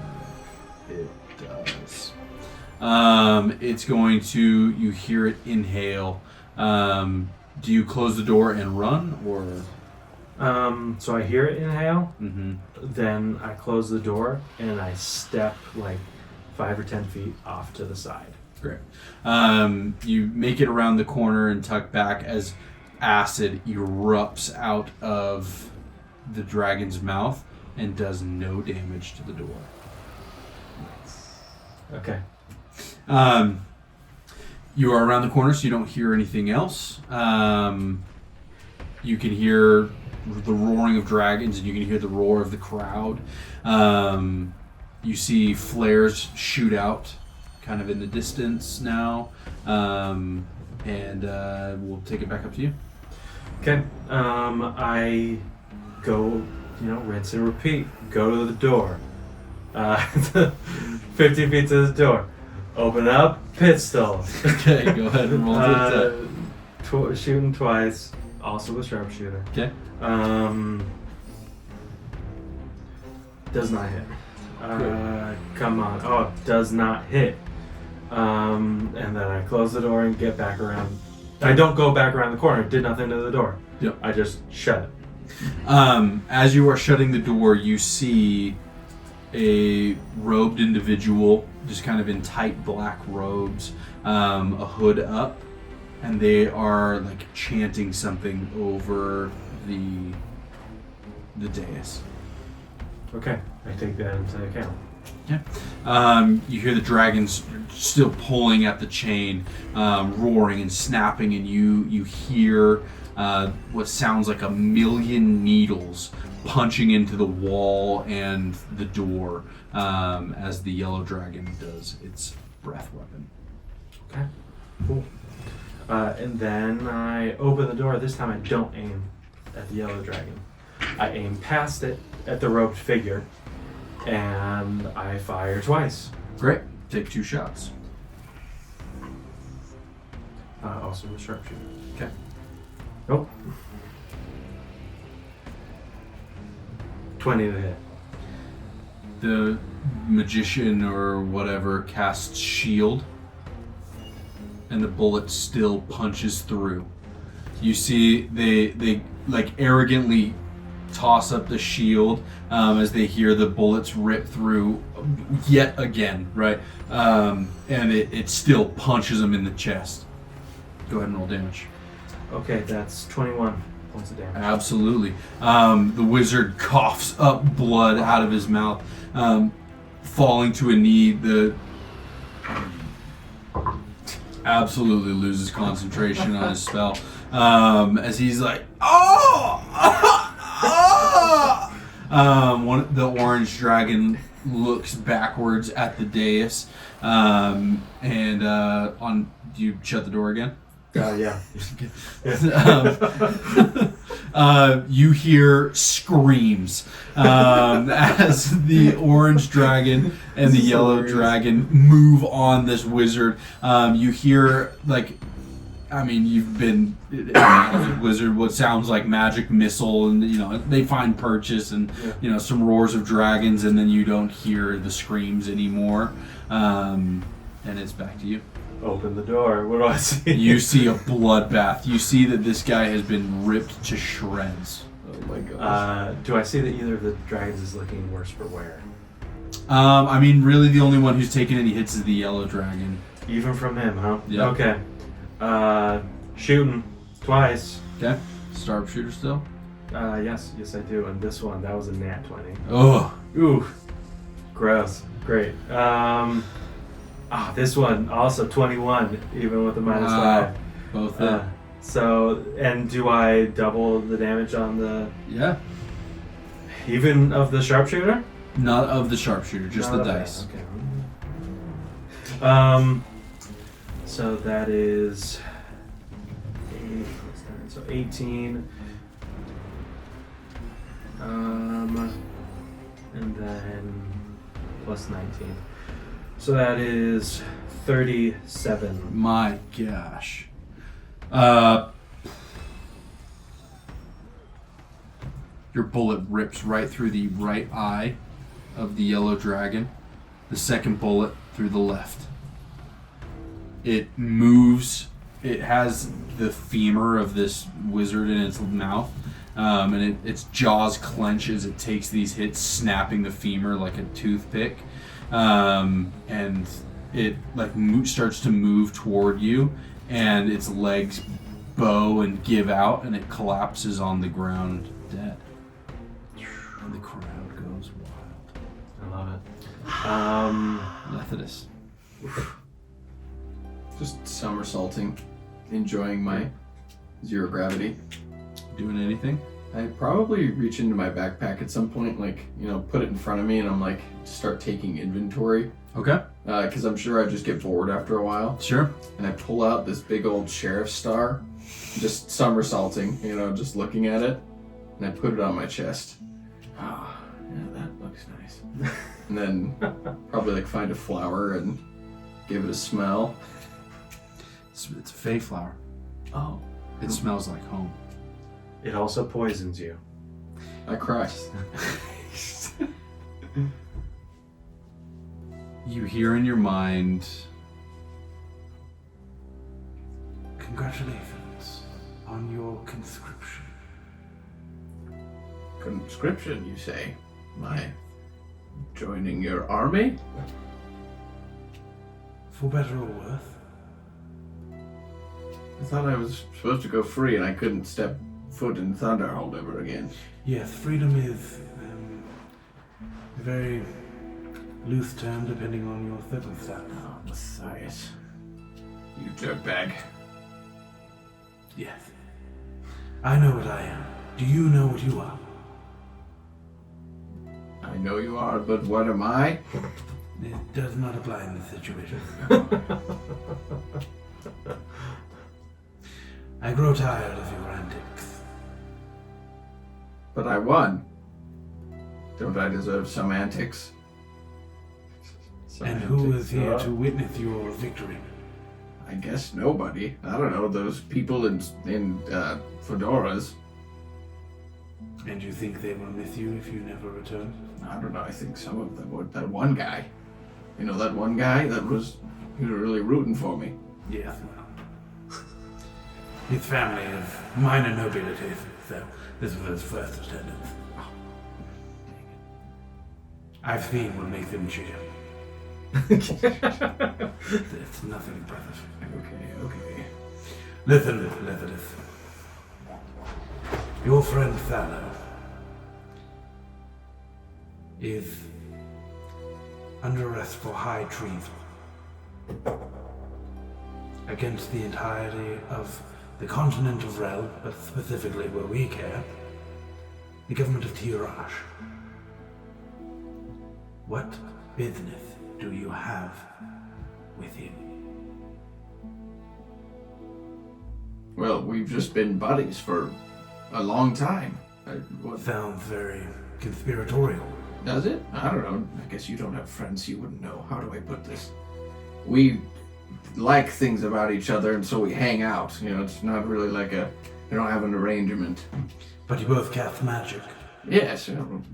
It does. It's going to, you hear it inhale. Do you close the door and run, or? So I hear it inhale, Mm-hmm. then I close the door, and I step like 5 or 10 feet off to the side. Great. You make it around the corner and tuck back as acid erupts out of the dragon's mouth and does no damage to the door. Okay. You are around the corner, so you don't hear anything else. You can hear the roaring of dragons, and you can hear the roar of the crowd. You see flares shoot out kind of in the distance now. And we'll take it back up to you. Okay. I go, rinse and repeat. Go to the door. 50 feet to the door. Open up, pistol. Okay, go ahead and roll to attack. Shooting twice. Also the sharpshooter. Okay. Does not hit. Come on. Oh, does not hit. And then I close the door and get back around. I don't go back around the corner. Did nothing to the door. Yep. I just shut it. As you are shutting the door, you see a robed individual, just kind of in tight black robes, a hood up, and they are like chanting something over the dais. Okay. I take that into account. You hear the dragons still pulling at the chain, roaring and snapping, and you hear what sounds like 1,000,000 needles punching into the wall and the door as the yellow dragon does its breath weapon. Okay, cool. And then I open the door. This time I don't aim at the yellow dragon. I aim past it at the roped figure, and I fire twice. Great. Take 2 shots. Also with sharpshooter. Okay. Nope. 20 to hit. The magician or whatever casts shield, and the bullet still punches through. You see they like arrogantly toss up the shield as they hear the bullets rip through yet again, right? And it still punches them in the chest. Go ahead and roll damage. Okay, that's 21 points of damage. Absolutely. The wizard coughs up blood out of his mouth, falling to a knee. The absolutely loses concentration on his spell as he's like, oh! The orange dragon looks backwards at the dais, and on. Do you shut the door again? Yeah. You hear screams as the orange dragon and the yellow dragon move on this wizard. You hear you've been a wizard. What sounds like magic missile, and they find purchase, and some roars of dragons, and then you don't hear the screams anymore. And it's back to you. Open the door. What do I see? You see a bloodbath. You see that this guy has been ripped to shreds. Oh my gosh. Do I see that either of the dragons is looking worse for wear? Really the only one who's taken any hits is the yellow dragon. Even from him, huh? Yeah. Okay. Shooting twice. Okay. Sharpshooter still? Yes I do. And this one, that was a nat 20. Oh. Ooh. Gross. Great. This one also 21, even with the -5. Both hit. So, and do I double the damage on the... Yeah. Even of the sharpshooter? Not of the sharpshooter, just Not the of dice. that, okay. So that is 8 plus 9, so 18. And then plus 19. So that is 37. My gosh. Your bullet rips right through the right eye of the yellow dragon. The second bullet through the left. It moves. It has the femur of this wizard in its mouth. And its jaws clench as it takes these hits, snapping the femur like a toothpick. And it starts to move toward you, and its legs bow and give out, and it collapses on the ground dead. And the crowd goes wild. I love it. Methodist. Just somersaulting, enjoying my 0 gravity. Doing anything? I probably reach into my backpack at some point, put it in front of me, and I'm start taking inventory. Okay. Because I'm sure I just get bored after a while. Sure. And I pull out this big old sheriff's star, just somersaulting, just looking at it, and I put it on my chest. Ah, yeah, that looks nice. And then probably find a flower and give it a smell. It's a fey flower. Oh. It smells like home. It also poisons you. I cry. You hear in your mind, Congratulations on your conscription. Conscription, you say? My joining your army? For better or worse. I thought I was supposed to go free and I couldn't step foot in Thunderhold ever again. Yes, freedom is a very loose term depending on your circumstance. Oh, Matthias. You dirtbag. Yes. I know what I am. Do you know what you are? I know you are, but what am I? It does not apply in this situation. I grow tired of your antics. But I won. Don't I deserve some antics? And who is here to witness your victory? I guess nobody. I don't know, those people in fedoras. And you think they will miss you if you never return? I don't know, I think some of them would. That one guy. You know that one guy he was really rooting for me. Yes, well. His family is minor nobility, so this was his first attendance. Oh, I've seen what makes him cheer. It's nothing impressive. Okay. Listen, Leviticus. Your friend Thallow is under arrest for high treason against the entirety of the continent of Rel, but specifically where we care, the government of Tiraj. What business do you have with him? Well, we've just been buddies for a long time. What Sounds very conspiratorial. does it? I don't know. I guess you don't have friends, you wouldn't know. How do I put this? We like things about each other, and so we hang out. You know, it's not really like we don't have an arrangement. But you both cast magic, Yes,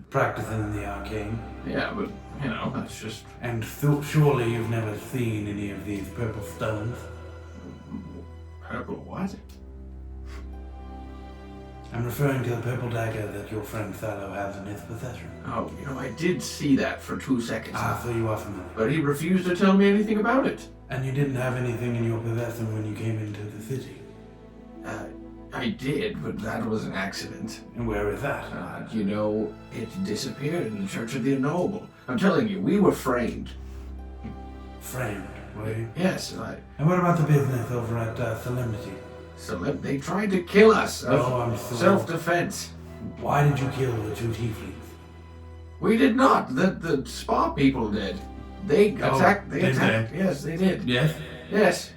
practicing the arcane. yeah, but you know, that's just And surely you've never seen any of these purple stones. purple. What? I'm referring to the purple dagger that your friend Thallow has in his possession. Oh, you know, I did see that for 2 seconds. So you are familiar. But he refused to tell me anything about it. And you didn't have anything in your possession when you came into the city. I did, but that was an accident. And where is that? You know, it disappeared in the Church of the Unknowable. I'm telling you, we were framed. Framed, were you? Yes, And what about the business over at Solemnity? they tried to kill us. Oh, I'm sorry. Self-defense. Why did you kill the two tieflings? We did not. The spa people did. They attacked. They did attacked. Yes, they did. Yes. Yes.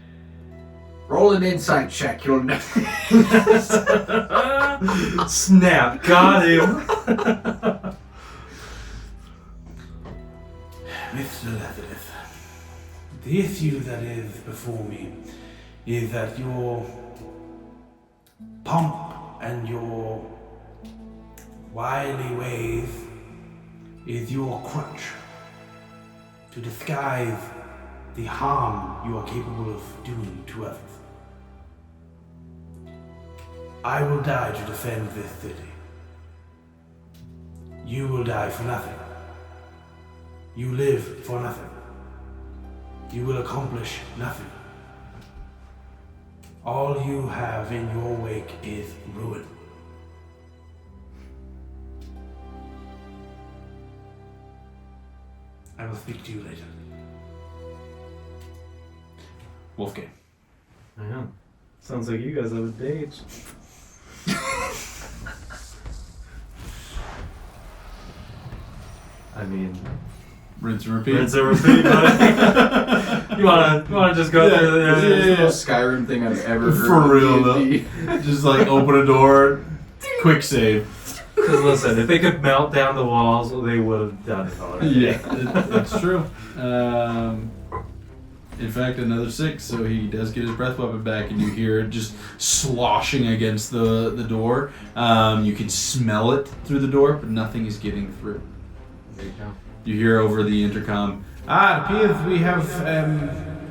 Roll an insight check. You'll know. Snap, got him. Mr. Leviticus, the issue that is before me is that your pomp and your wily ways is your crutch to disguise the harm you are capable of doing to others. I will die to defend this city. You will die for nothing. You live for nothing. You will accomplish nothing. All you have in your wake is ruin. I will speak to you later. Wolfgang. Yeah. Sounds like you guys have a date. I mean, Rinse and repeat. rinse and repeat, buddy. you wanna just go through This is the the most Skyrim thing I've ever heard. For of real D&D. though. Just like open a door, quick save. Because listen, if they could melt down the walls, they would have done it already. That's true. In fact, another 6, so he does get his breath weapon back, and you hear it just sloshing against the door. You can smell it through the door, but nothing is getting through. There you go. You hear over the intercom, it appears we have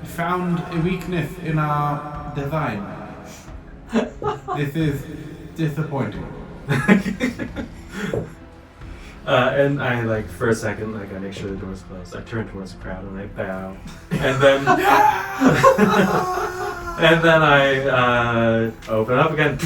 found a weakness in our design. This is disappointing. And I for a second, I make sure the door's closed. I turn towards the crowd and I bow, and then and then I open up again.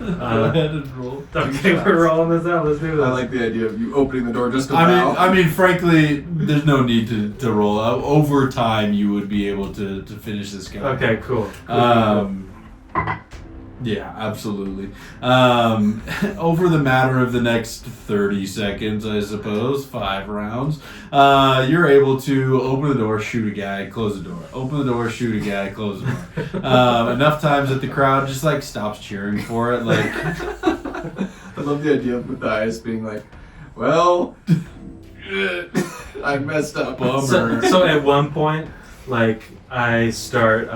Go ahead and roll. Okay, we're rolling this out. Let's do this. I like the idea of you opening the door just to bow. I mean, frankly, there's no need to roll. Over time, you would be able to finish this guy. Okay, cool. Yeah, absolutely. Over the matter of the next 30 seconds, I suppose, 5 rounds, you're able to open the door, shoot a guy, close the door. Open the door, shoot a guy, close the door. Enough times that the crowd just like stops cheering for it. Like, I love the idea of Matthias being like, well, I messed up. Bummer. So at one point, like, I start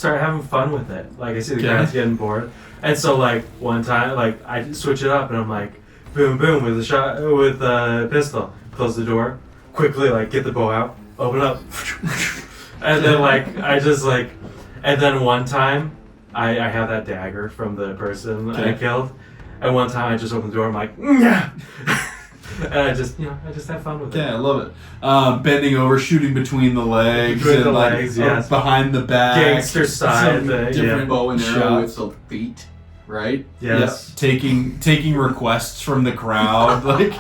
having fun with it. Like, I see the guys getting bored, and so like one time, like I switch it up, and I'm like, boom, boom with a pistol. Close the door quickly, like get the bow out, open up, and then like I just like, and then one time, I have that dagger from the person I killed, and one time I just open the door, I'm like, yeah. And I just have fun with it. Yeah, I love it. Bending over, shooting between the legs, Between the like, legs, yes. behind the back. Gangster side, Some yeah. different Bow and arrow with shots. the feet, right? Yes. Yep. Taking requests from the crowd, like,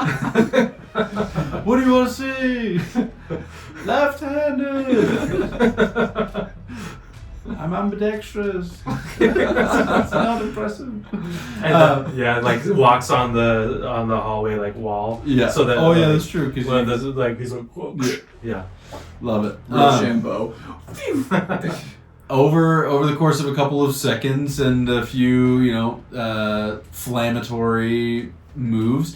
what do you want to see? Left-handed. I'm ambidextrous. That's not impressive. And like walks on the hallway like wall. Yeah. So that yeah, that's true. Because one of those like he's like whoa. Yeah. love it. Rochambeau. Over the course of a couple of seconds and a few, inflammatory moves,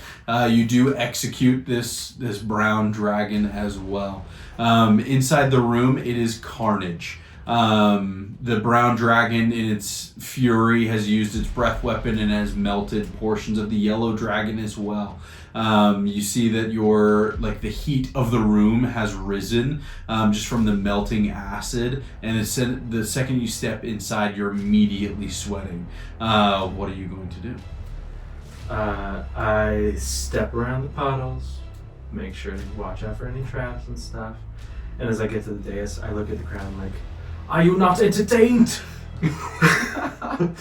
you do execute this brown dragon as well. Inside the room, it is carnage. The brown dragon, in its fury, has used its breath weapon and has melted portions of the yellow dragon as well. You see that the heat of the room has risen just from the melting acid, and the second you step inside, you're immediately sweating. What are you going to do? I step around the puddles, make sure to watch out for any traps and stuff. And as I get to the dais, I look at the crowd like, are you not entertained? and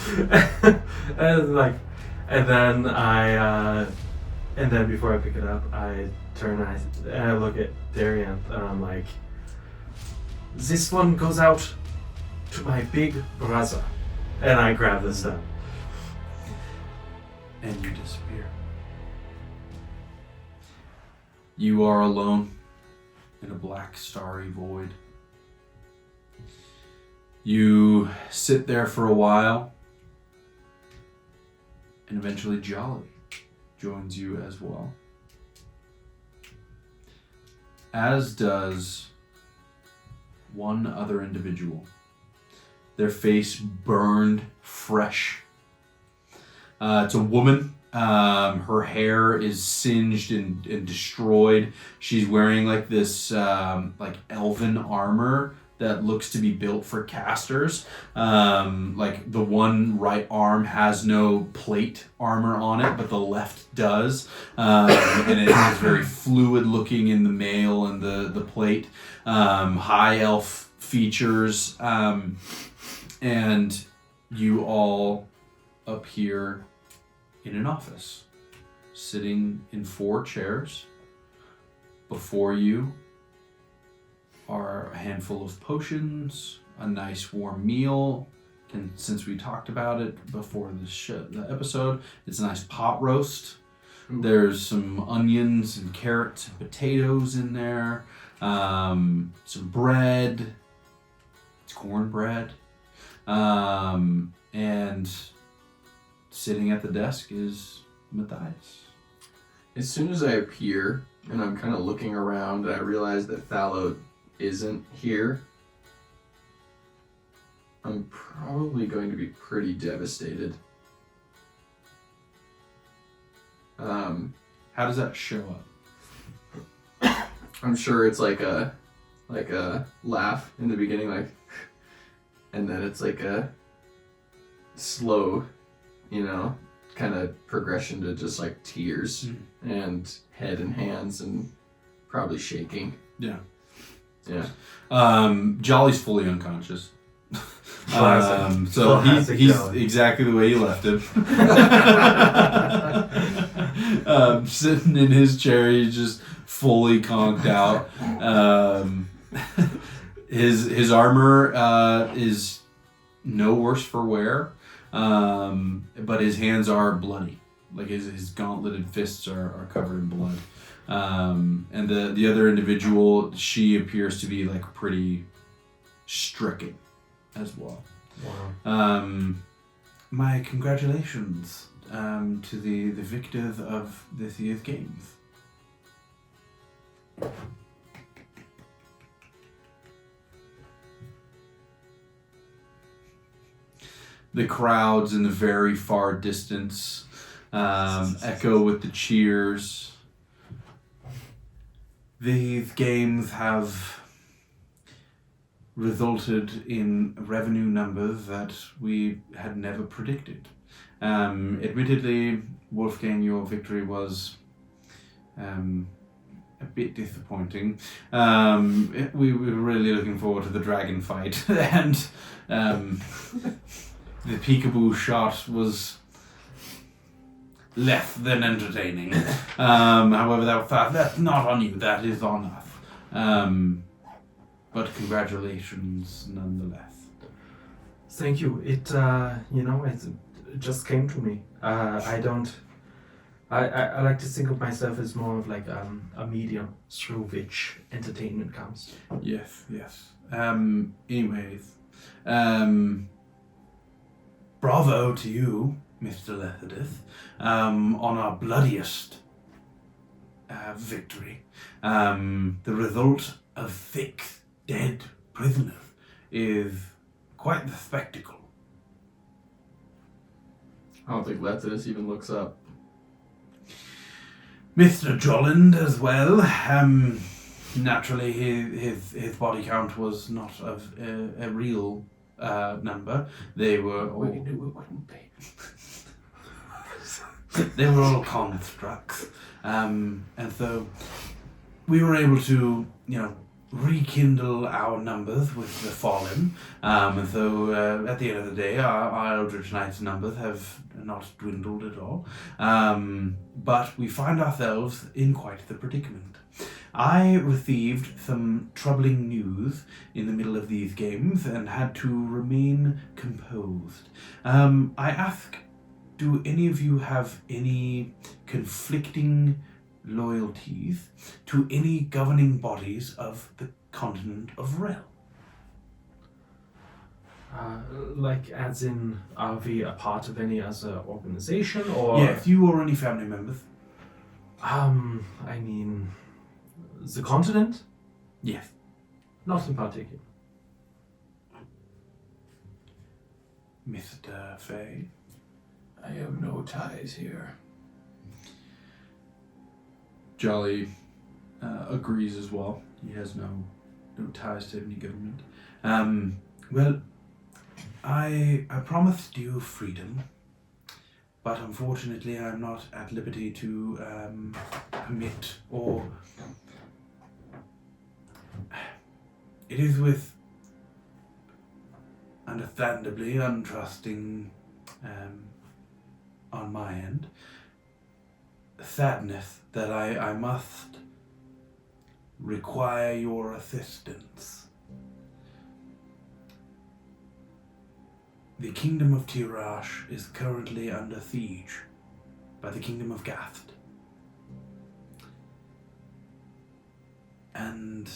then before I pick it up, I turn and I look at Darian, and I'm like, this one goes out to my big brother. And I grab the stuff. And you disappear. You are alone in a black, starry void. You sit there for a while, and eventually Jolly joins you as well. As does one other individual. Their face burned fresh. It's a woman. Her hair is singed and destroyed. She's wearing like this elven armor that looks to be built for casters. Like the one right arm has no plate armor on it, but the left does. And it is very fluid looking in the mail and the plate. High elf features. And you all appear in an office, sitting in 4 chairs. Before you are a handful of potions, a nice warm meal, and since we talked about it before the episode, it's a nice pot roast. There's some onions and carrots and potatoes in there, some bread, it's cornbread, and sitting at the desk is Matthias. As soon as I appear, and I'm kind of looking around, and I realize that Thallo isn't here, I'm probably going to be pretty devastated. How does that show up? I'm sure it's like a laugh in the beginning, like, and then it's like a slow, kind of progression to just like tears and head and hands and probably shaking. Yeah. Yeah. Jolly's fully unconscious. Classic. So Classic he's Jolly. exactly the way you left him. Sitting in his chair, he's just fully conked out. His armor is no worse for wear, but his hands are bloody. Like his gauntleted fists are covered in blood. And the other individual, she appears to be like pretty stricken as well. Wow. My congratulations to the victors of this year's games. The crowds in the very far distance echo with the cheers. These games have resulted in revenue numbers that we had never predicted. Admittedly, Wolfgang, your victory was a bit disappointing. We were really looking forward to the dragon fight, and the peekaboo shot was less than entertaining. However, that's not on you, that is on us. But congratulations nonetheless. Thank you. It just came to me. I like to think of myself as more of like a medium through which entertainment comes. Yes. Anyways, bravo to you, Mr. Lethargy, on our bloodiest victory. The result of 6 dead prisoners is quite the spectacle. I don't think Lethargy even looks up. Mr. Jolland as well. Naturally, his body count was not of a real number. They were all... They were all constructs. And so we were able to, rekindle our numbers with the fallen. And so at the end of the day, our Eldritch Knights numbers have not dwindled at all. But we find ourselves in quite the predicament. I received some troubling news in the middle of these games and had to remain composed. I ask, do any of you have any conflicting loyalties to any governing bodies of the continent of Rel? Like, as in, are we a part of any other organization, or? Yes, you or any family members. I mean, the continent? Yes. Not in particular. Mr. Fay? I have no ties here. Jolly agrees as well. He has no ties to any government. Well, I promised you freedom, but unfortunately I'm not at liberty to permit or... It is with understandably untrusting on my end sadness that I must require your assistance. The Kingdom of Tirash is currently under siege by the Kingdom of Gast. And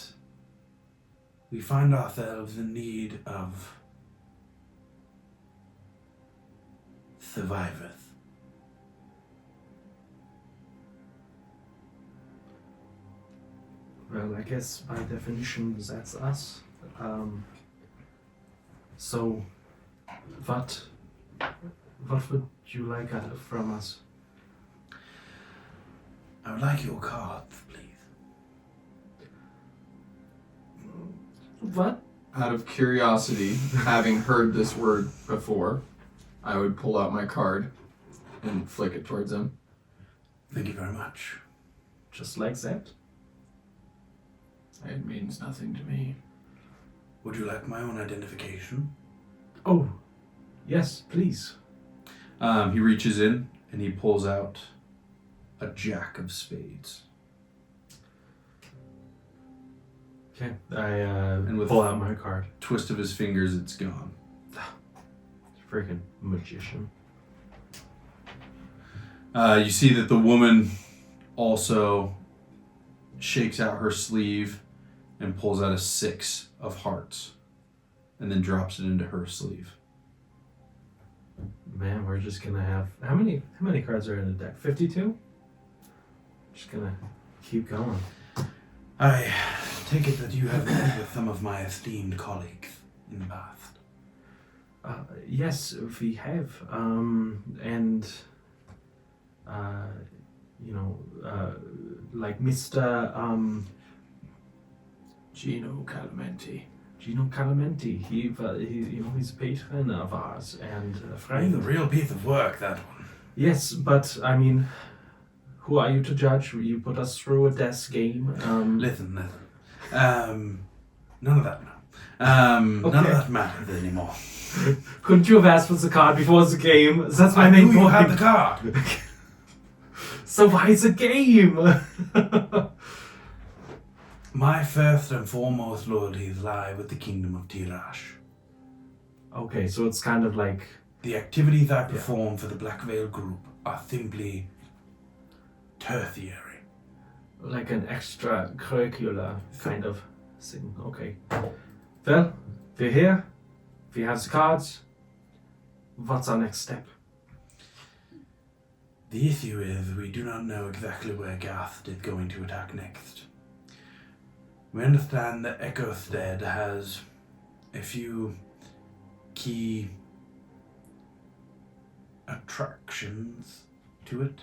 we find ourselves in need of survivors. Well, I guess by definition that's us. So, what would you like from us? I would like your cards, please. What? Out of curiosity, having heard this word before, I would pull out my card and flick it towards him. Thank you very much. Just like that? It means nothing to me. Would you like my own identification? Oh, yes, please. He reaches in and he pulls out a jack of spades. Okay. I And with pull out my card. Twist of his fingers, it's gone. Freaking magician. You see that the woman also shakes out her sleeve and pulls out a 6 of hearts and then drops it into her sleeve. Man, we're just gonna have how many cards are in the deck? 52? Just gonna keep going. I take it that you have met with some of my esteemed colleagues in the past. Yes, we have. Like Mr. Gino Calamenti. Gino Calamenti. He's a patron of ours and a It's friend. a real piece of work, that one. Yes, but I mean, who are you to judge? You put us through a death game. Listen. None of that None of Okay. that matters anymore. Couldn't you have asked for the card before the game? That's my I main knew you point. had the card. So why is a game? My first and foremost loyalties lie with the kingdom of Tirash. Okay, so it's kind of like The activities I perform for the Black Veil group are simply tertiary. an extracurricular kind of thing. Okay. Well, we're here. We have the cards. What's our next step? The issue is we do not know exactly where Gast is going to attack next. We understand that Echostead has a few key attractions to it,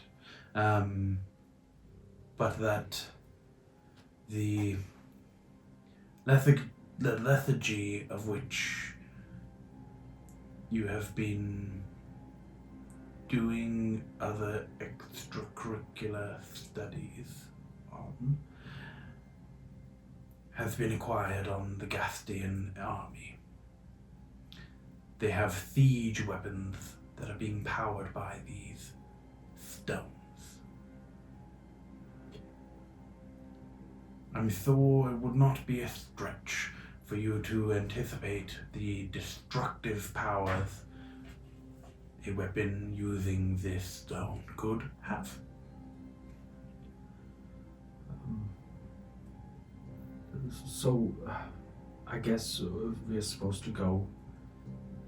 but that the lethargy of which you have been doing other extracurricular studies on has been acquired on the Gastian army. They have siege weapons that are being powered by these stones. I'm sure it would not be a stretch for you to anticipate the destructive powers a weapon using this stone could have. So, I guess we're supposed to go.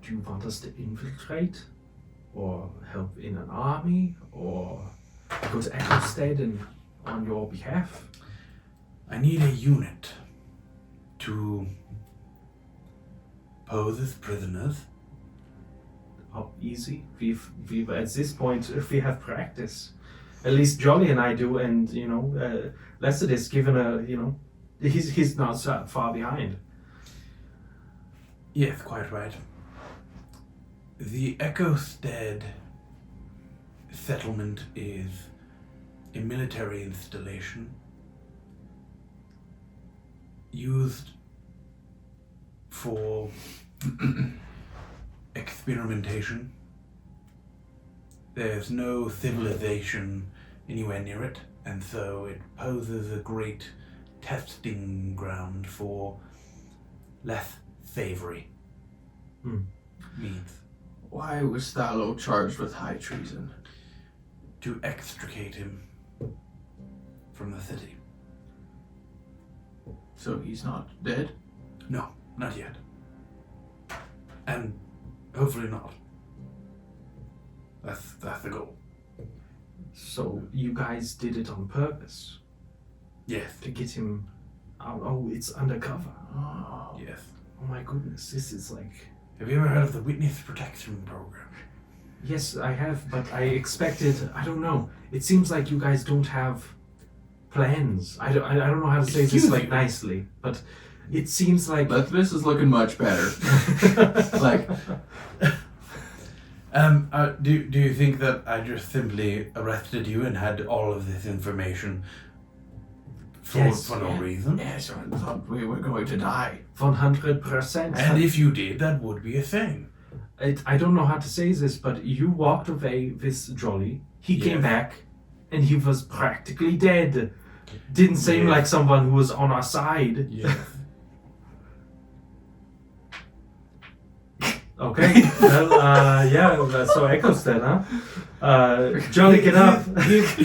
Do you want us to infiltrate? Or help in an army? Or go to Echostead and on your behalf? I need a unit to pose as prisoners. Oh, easy. We've at this point, if we have practice. At least Jolly and I do, and Lester is given he's not so far behind. Yes, quite right. The Echostead settlement is a military installation used for experimentation. There's no civilization anywhere near it, and so it poses a great testing ground for less savory means. Why was Thallo charged with high treason? To extricate him from the city. So he's not dead? No, not yet. And hopefully not. That's the goal. So you guys did it on purpose Yes, to get him out. Oh, it's undercover. Oh. yes. Oh my goodness, this is like. Have you ever heard of the Witness Protection Program? Yes, I have, but I expected. I don't know. It seems like you guys don't have plans. I don't know how to say Excuse this like you. nicely, but it seems like. This is looking much better. Like, Do you think that I just simply arrested you and had all of this information for no reason? yes, I thought we were going to die. 100%. And if you did, that would be a thing. I don't know how to say this, but you walked away with Jolly. He came Yes. back, and he was practically dead. Didn't seem Yes. like someone who was on our side. Yes. Okay, well, yeah, so Echo's dead, huh? Jolly, get up. Here's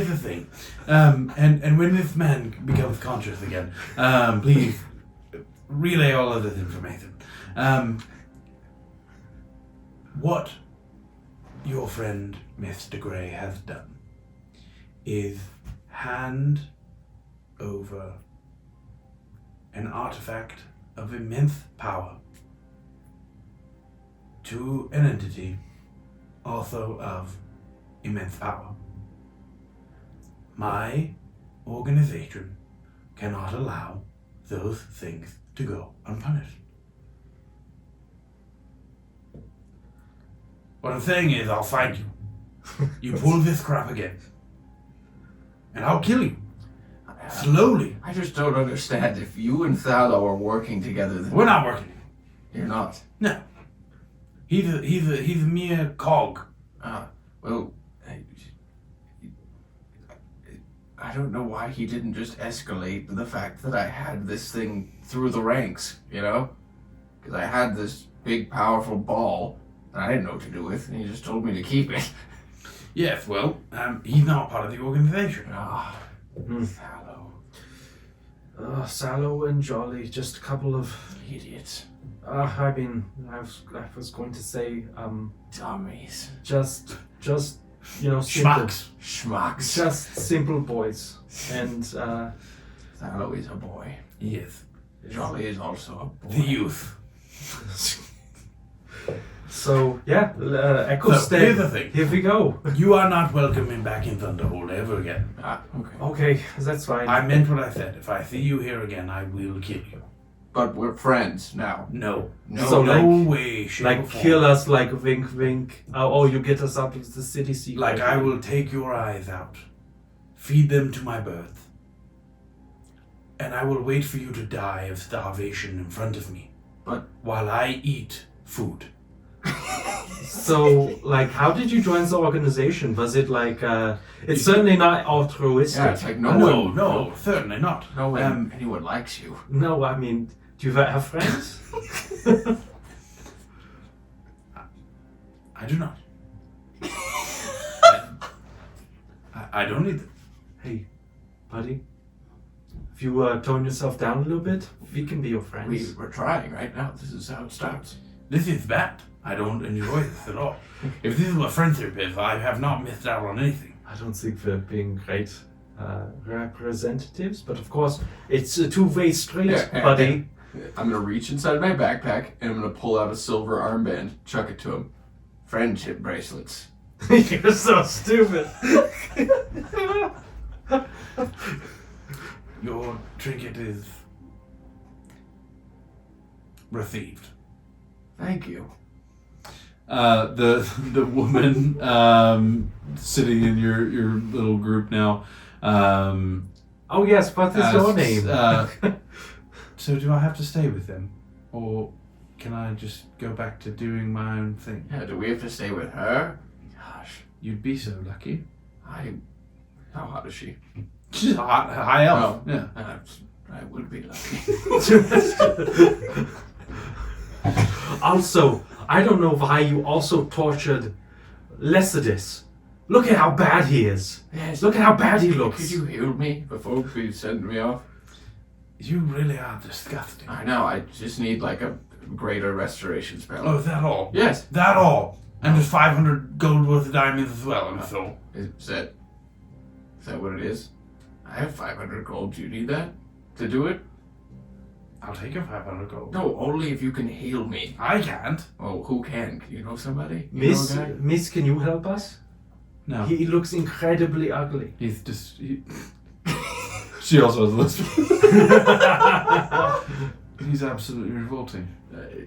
the thing. And when this man becomes conscious again, please relay all of this information. What your friend Mr. Gray has done is hand over an artifact of immense power to an entity also of immense power. My organization cannot allow those things to go unpunished. What I'm saying is, I'll find you. You pull this crap again, and I'll kill you. Slowly. I just don't understand. If you and Thallo are working together, then We're not working. you're not. No. He's a mere cog. Well, I don't know why he didn't just escalate the fact that I had this thing through the ranks, you know? Because I had this big, powerful ball that I didn't know what to do with, and he just told me to keep it. Yes, well, he's not part of the organization. Thallo. Sallow and Jolly, just a couple of Idiots. I mean, I was going to say, Dummies. just you know, simple, Schmucks. just simple boys, and Thallo is a boy. Yes. Jolly is also a boy. The youth. so yeah, Echo's So, here's dead. the thing. Here we go. You are not welcome back in Thunderhold ever again. Okay. Okay, that's fine. I meant what I said. If I see you here again, I will kill you. But we're friends now. No. No. So, no like- way, shape, or like form. kill us, like wink, wink. Oh, you get us out of the city secret. Like I will take your eyes out, feed them to my birds, and I will wait for you to die of starvation in front of me. But- while I eat food. So, like, how did you join the organization? Was it like, it's certainly not altruistic. Yeah, it's like No, certainly not. no one, anyone likes you. No, I mean, do you have friends? I do not. I don't need them. Hey, buddy, if you tone yourself down a little bit, we can be your friends. We're trying right now. This is how it starts. This is bad. I don't enjoy this at all. If this is what friendship is, I have not missed out on anything. I don't think we're being great representatives, but of course, it's a two-way street, Yeah, buddy. I'm gonna reach inside my backpack and I'm gonna pull out a silver armband, chuck it to him. Friendship bracelets. You're so stupid. Your trinket is received. Thank you. The woman sitting in your little group now. Oh yes, what is your asks, name? So do I have to stay with them? Or can I just go back to doing my own thing? Yeah, do we have to stay with her? Gosh, You'd be so lucky. how hot is she? She's a high elf. Oh. Yeah. I would be lucky. Also, I don't know why you also tortured Lycidas. Look at how bad he is. Yes. Look at how bad he looks. Could you heal me before you send me off? You really are disgusting. I know. I just need like a greater restoration spell. Oh, is that all? Yes. That all? And there's 500 gold worth of diamonds as well, and so. Is that what it is? I have 500 gold. Do you need that to do it? I'll take your 500 gold. No, only if you can heal me. I can't. Oh, who can? Can you know somebody? You Miss, know a guy? Miss, can you help us? No. He looks incredibly ugly. He's just. She also has a list. He's absolutely revolting.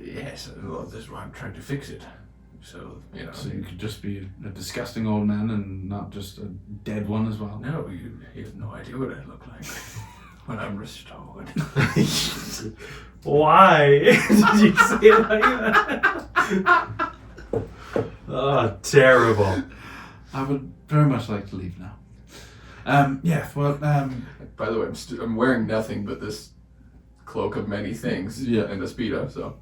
Yes. Well, this is why I'm trying to fix it. So you know. So you could just be a disgusting old man and not just a dead one as well. No, you have no idea what I look like. When I'm restored. Why did you say it like that? Oh, terrible. I would very much like to leave now. Yes, well, By the way, I'm wearing nothing but this cloak of many things Yeah. and a speedo, so.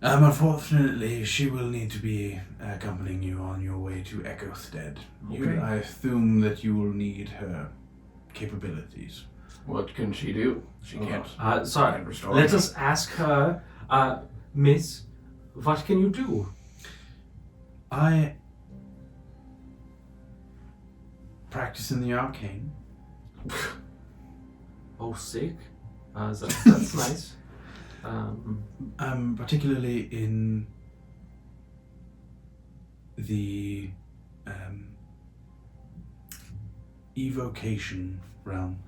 Unfortunately, she will need to be accompanying you on your way to Echostead. Okay. I assume that you will need her capabilities. What can she do? She can't. Sorry, can't restore let me. us ask her, Miss, what can you do? I practice in the arcane. Oh, sick. That's nice. Particularly in the evocation realm.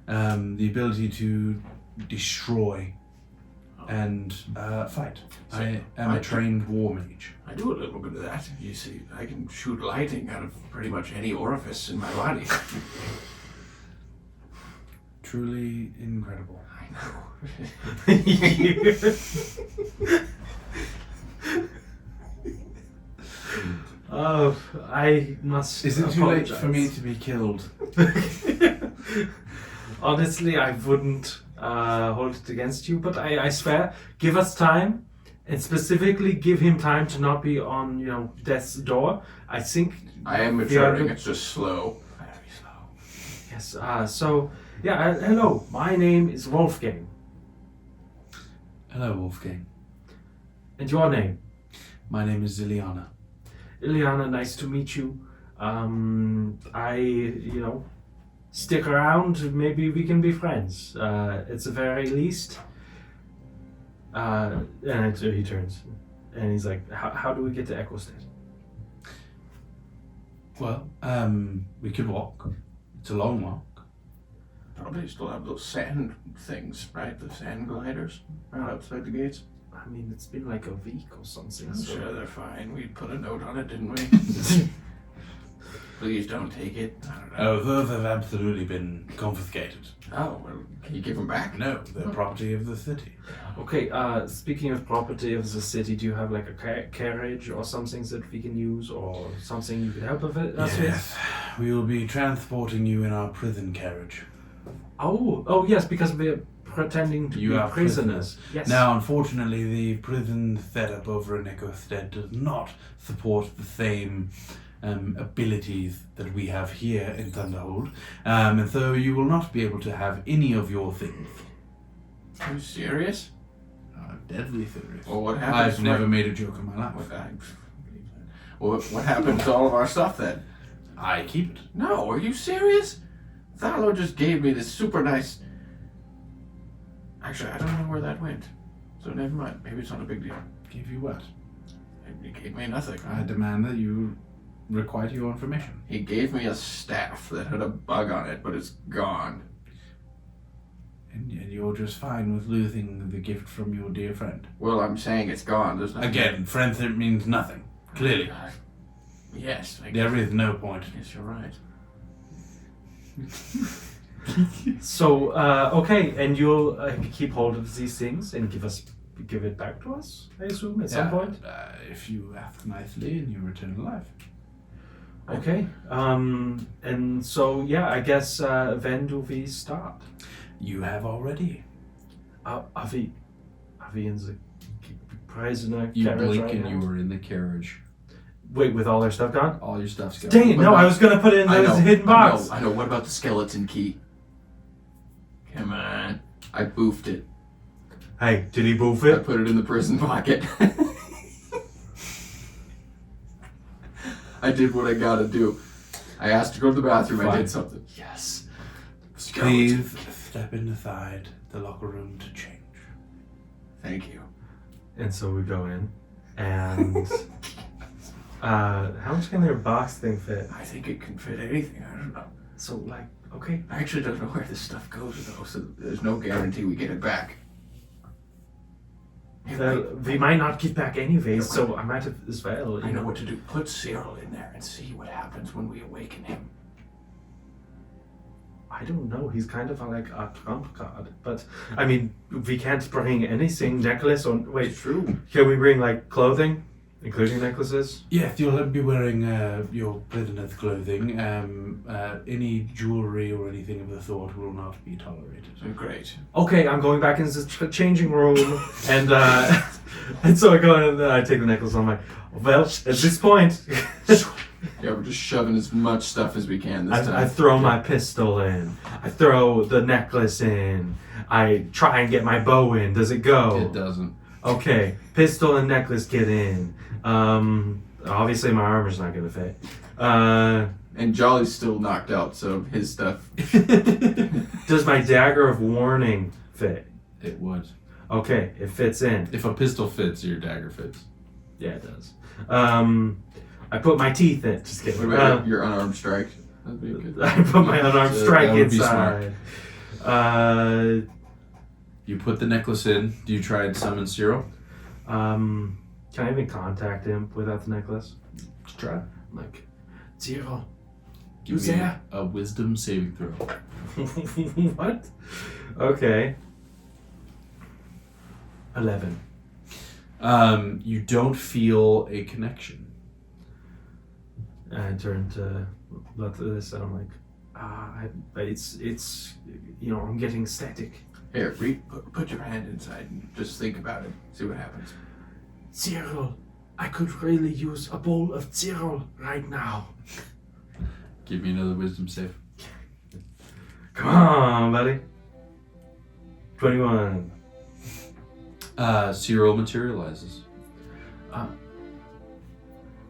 The ability to destroy and fight. I am a trained war mage. I do a little bit of that. You see, I can shoot lightning out of pretty much any orifice in my body. Truly incredible. I know. Oh, I must. Is it too late apologize. for me to be killed? Honestly, I wouldn't hold it against you, but I swear, give us time, and specifically give him time to not be on, death's door. I think. I am we are maturing. good. It's just slow. Very slow. Yes. Hello. My name is Wolfgang, Hello, Wolfgang. and your name? My name is Ziliana. Ileana, nice to meet you. Stick around. Maybe we can be friends. At the very least. And he turns, and he's like, "How do we get to Echostead?" Well, we could walk. It's a long walk. Probably still have those sand things, right? The sand gliders right outside the gates. I mean, it's been like a week or something. I'm So. sure they're fine. We put a note on it, didn't we? Please don't take it. I don't know. Oh, those have absolutely been confiscated. Oh, well, can you give them back? No, they're property of the city. Okay. Speaking of property of the city, do you have like a carriage or something that we can use, or something you could help us with? Yes, we will be transporting you in our prison carriage. Oh, yes, because we're pretending to You be are prisoners. Yes. Now, unfortunately, the prison setup over in Echostead does not support the same abilities that we have here in Thunderhold, and so you will not be able to have any of your things. Are you serious? Deadly serious. Well, what happens? I've never made a joke in my life. What happens to all of our stuff then? I keep it. No, are you serious? Thalo just gave me this super nice. Actually, I don't know where that went. So never mind. Maybe it's not a big deal. Give you what? He gave me nothing. I demand that you requite your information. He gave me a staff that had a bug on it, but it's gone. And you're just fine with losing the gift from your dear friend. Well, I'm saying it's gone. There's nothing. Again, friendship means nothing. Clearly. Yes, I There is no point. guess you're right. So, okay, and you'll keep hold of these things and give it back to us, I assume, at some point? If you ask nicely and you return alive. Okay, and so, yeah, I guess, when do we start? You have already. Are we in the prisoner You carriage blink right and now? you were in the carriage. Wait, with all our stuff gone? All your stuff's gone. Dang it, no, I was gonna put it in I the know, hidden box. I know. What about the skeleton key? Come on. I boofed it. Hey, did he move I it? put it in the prison pocket. I did what I gotta do. I asked to go to the bathroom. I Fine. did something. Yes. Skeleton. Please step inside the locker room to change. Thank you. And so we go in, and how much can their box thing fit? I think it can fit anything. I don't know. So, like, okay. I actually don't know where this stuff goes though, so there's no guarantee we get it back. We might not get back anyways, so I might have as well. I know what to do. Put Cyril in there and see what happens when we awaken him. I I don't know. He's kind of like a trump card. But, I mean, we can't bring anything. Necklace or... Wait, True. can we bring, like, clothing? Including necklaces? Yes, you'll be wearing your prisoners' clothing. Any jewelry or anything of the sort will not be tolerated. Great. Okay, I'm going back into the changing room. and and so I go and I take the necklace. I'm like, well, at this point... Yeah, we're just shoving as much stuff as we can this time. I throw my pistol in. I throw the necklace in. I try and get my bow in. Does it go? It doesn't. Okay, pistol and necklace get in. Obviously my armor's not gonna fit. And Jolly's still knocked out, so his stuff. Does my dagger of warning fit? It would. Okay, it fits in. If a pistol fits, your dagger fits. Yeah, it does. I put my teeth in. Just kidding. What about your unarmed strike? That'd be good. I put my unarmed strike that would be inside. You put the necklace in. Do you try and summon Cyril? Can I even contact him without the necklace? Let's try. I'm like, Zero. Give Who's me there? a wisdom saving throw. What? Okay. 11. You don't feel a connection. And I turn to this and I'm like, it's you know, I'm getting static. Here, put your hand inside and just think about it. See what happens. Cyril, I could really use a bowl of Cyril right now. Give me another wisdom save. Come on, buddy. 21. Cyril materializes.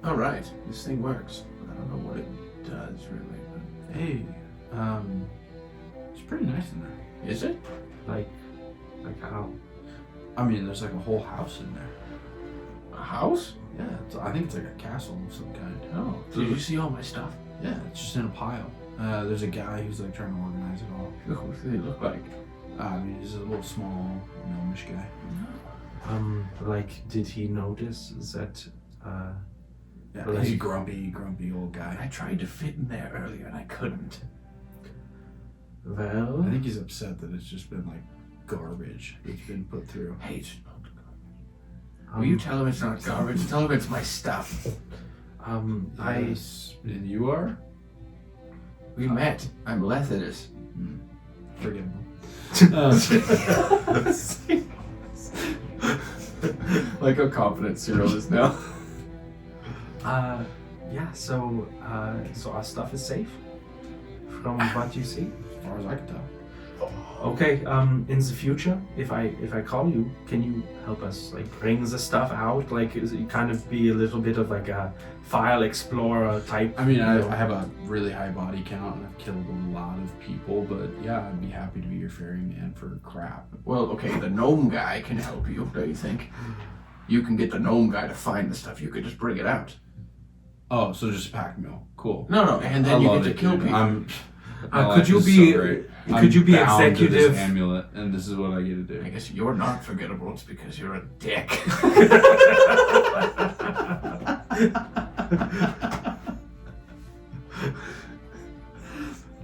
All right, this thing works. I don't know what it does really. Hey, it's pretty nice in there. Is it? Like how? I mean, there's like a whole house in there. A house? Yeah, I think it's like a castle of some kind. Oh, did you see all my stuff? Yeah, it's just in a pile. There's a guy who's like trying to organize it all. What do they look like? I mean, he's a little small, gnomish guy. Like, did he notice that, Yeah, Well, he's a he- grumpy old I guy. tried to fit in there earlier and I couldn't. well, I think he's upset that it's just been like garbage that's been put through. Hey, will you tell him it's not garbage? Tell him it's my stuff. Yes, and you are? We met. I'm Lethargy. Forgive me. Like how confident Cyril is now. yeah, so our stuff is safe from what you see? As far as I can tell. Okay, in the future, if I call you, can you help us like bring the stuff out? Like, is it kind of be a little bit of like a file explorer type? I mean, you I know? have a really high body count and I've killed a lot of people, but yeah, I'd be happy to be your ferryman for crap. Well, okay, the gnome guy can help you, don't you think? You can get the gnome guy to find the stuff. You could just bring it out. Oh, so just pack mill. Cool. No, and then I you love get to it, kill dude. people. My could life you is be- so great. could you be I'm bound to executive- this amulet, and this is what I get to do. I guess you're not forgettable. It's because you're a dick.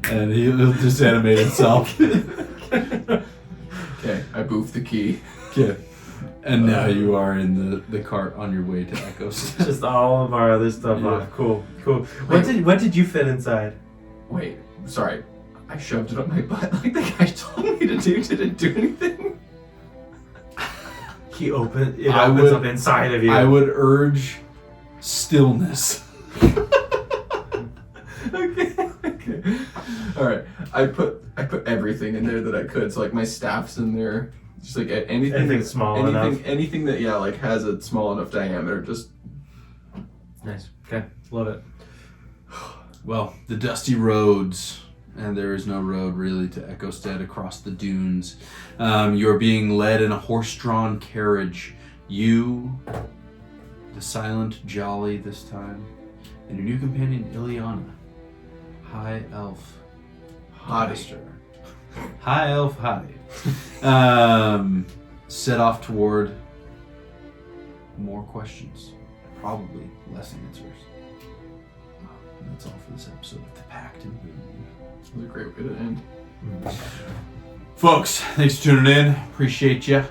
And he'll just animate himself. Okay, I boof the key. Okay. And now you are in the cart on your way to Echoes. Just all of our other stuff Yeah. off. Cool. What did you fit inside? Wait, sorry. I shoved it up my butt like the guy told me to do. Did it do anything? It opens would- up inside of you. I would urge stillness. Okay. All right. I put everything in there that I could. So like my staff's in there. Just like anything small enough. Anything that like has a small enough diameter. Just Nice. Okay. Love it. Well, the dusty roads, and there is no road really to Echostead across the dunes. You're being led in a horse-drawn carriage. You, the silent Jolly this time, and your new companion Ileana, High Elf Hottister. High Elf Hottie. Set off toward more questions, probably less answers. And that's all for this this episode of the Pact Boon. That was a great way to end. Folks, thanks for tuning in. Appreciate you.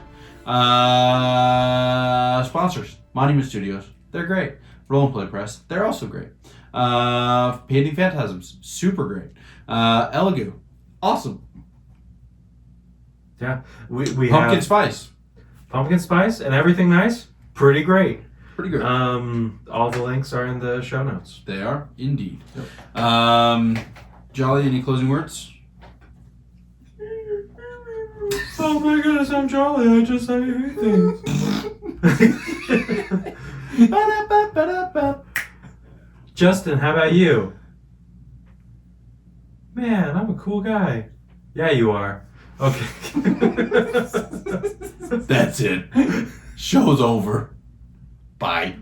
Sponsors, Monument Studios. They're great. Roll and Play Press. They're also great. Painting Phantasms. Super great. Elegoo. Awesome. Yeah, we Pumpkin have Spice. pumpkin spice and everything nice. Pretty great. Pretty good. All the links are in the show notes. They are, indeed. Jolly, any closing words? Oh my goodness, I'm Jolly. I just say things. Justin, how about you? Man, I'm a cool guy. Yeah, you are. Okay. That's it. Show's over. Bye.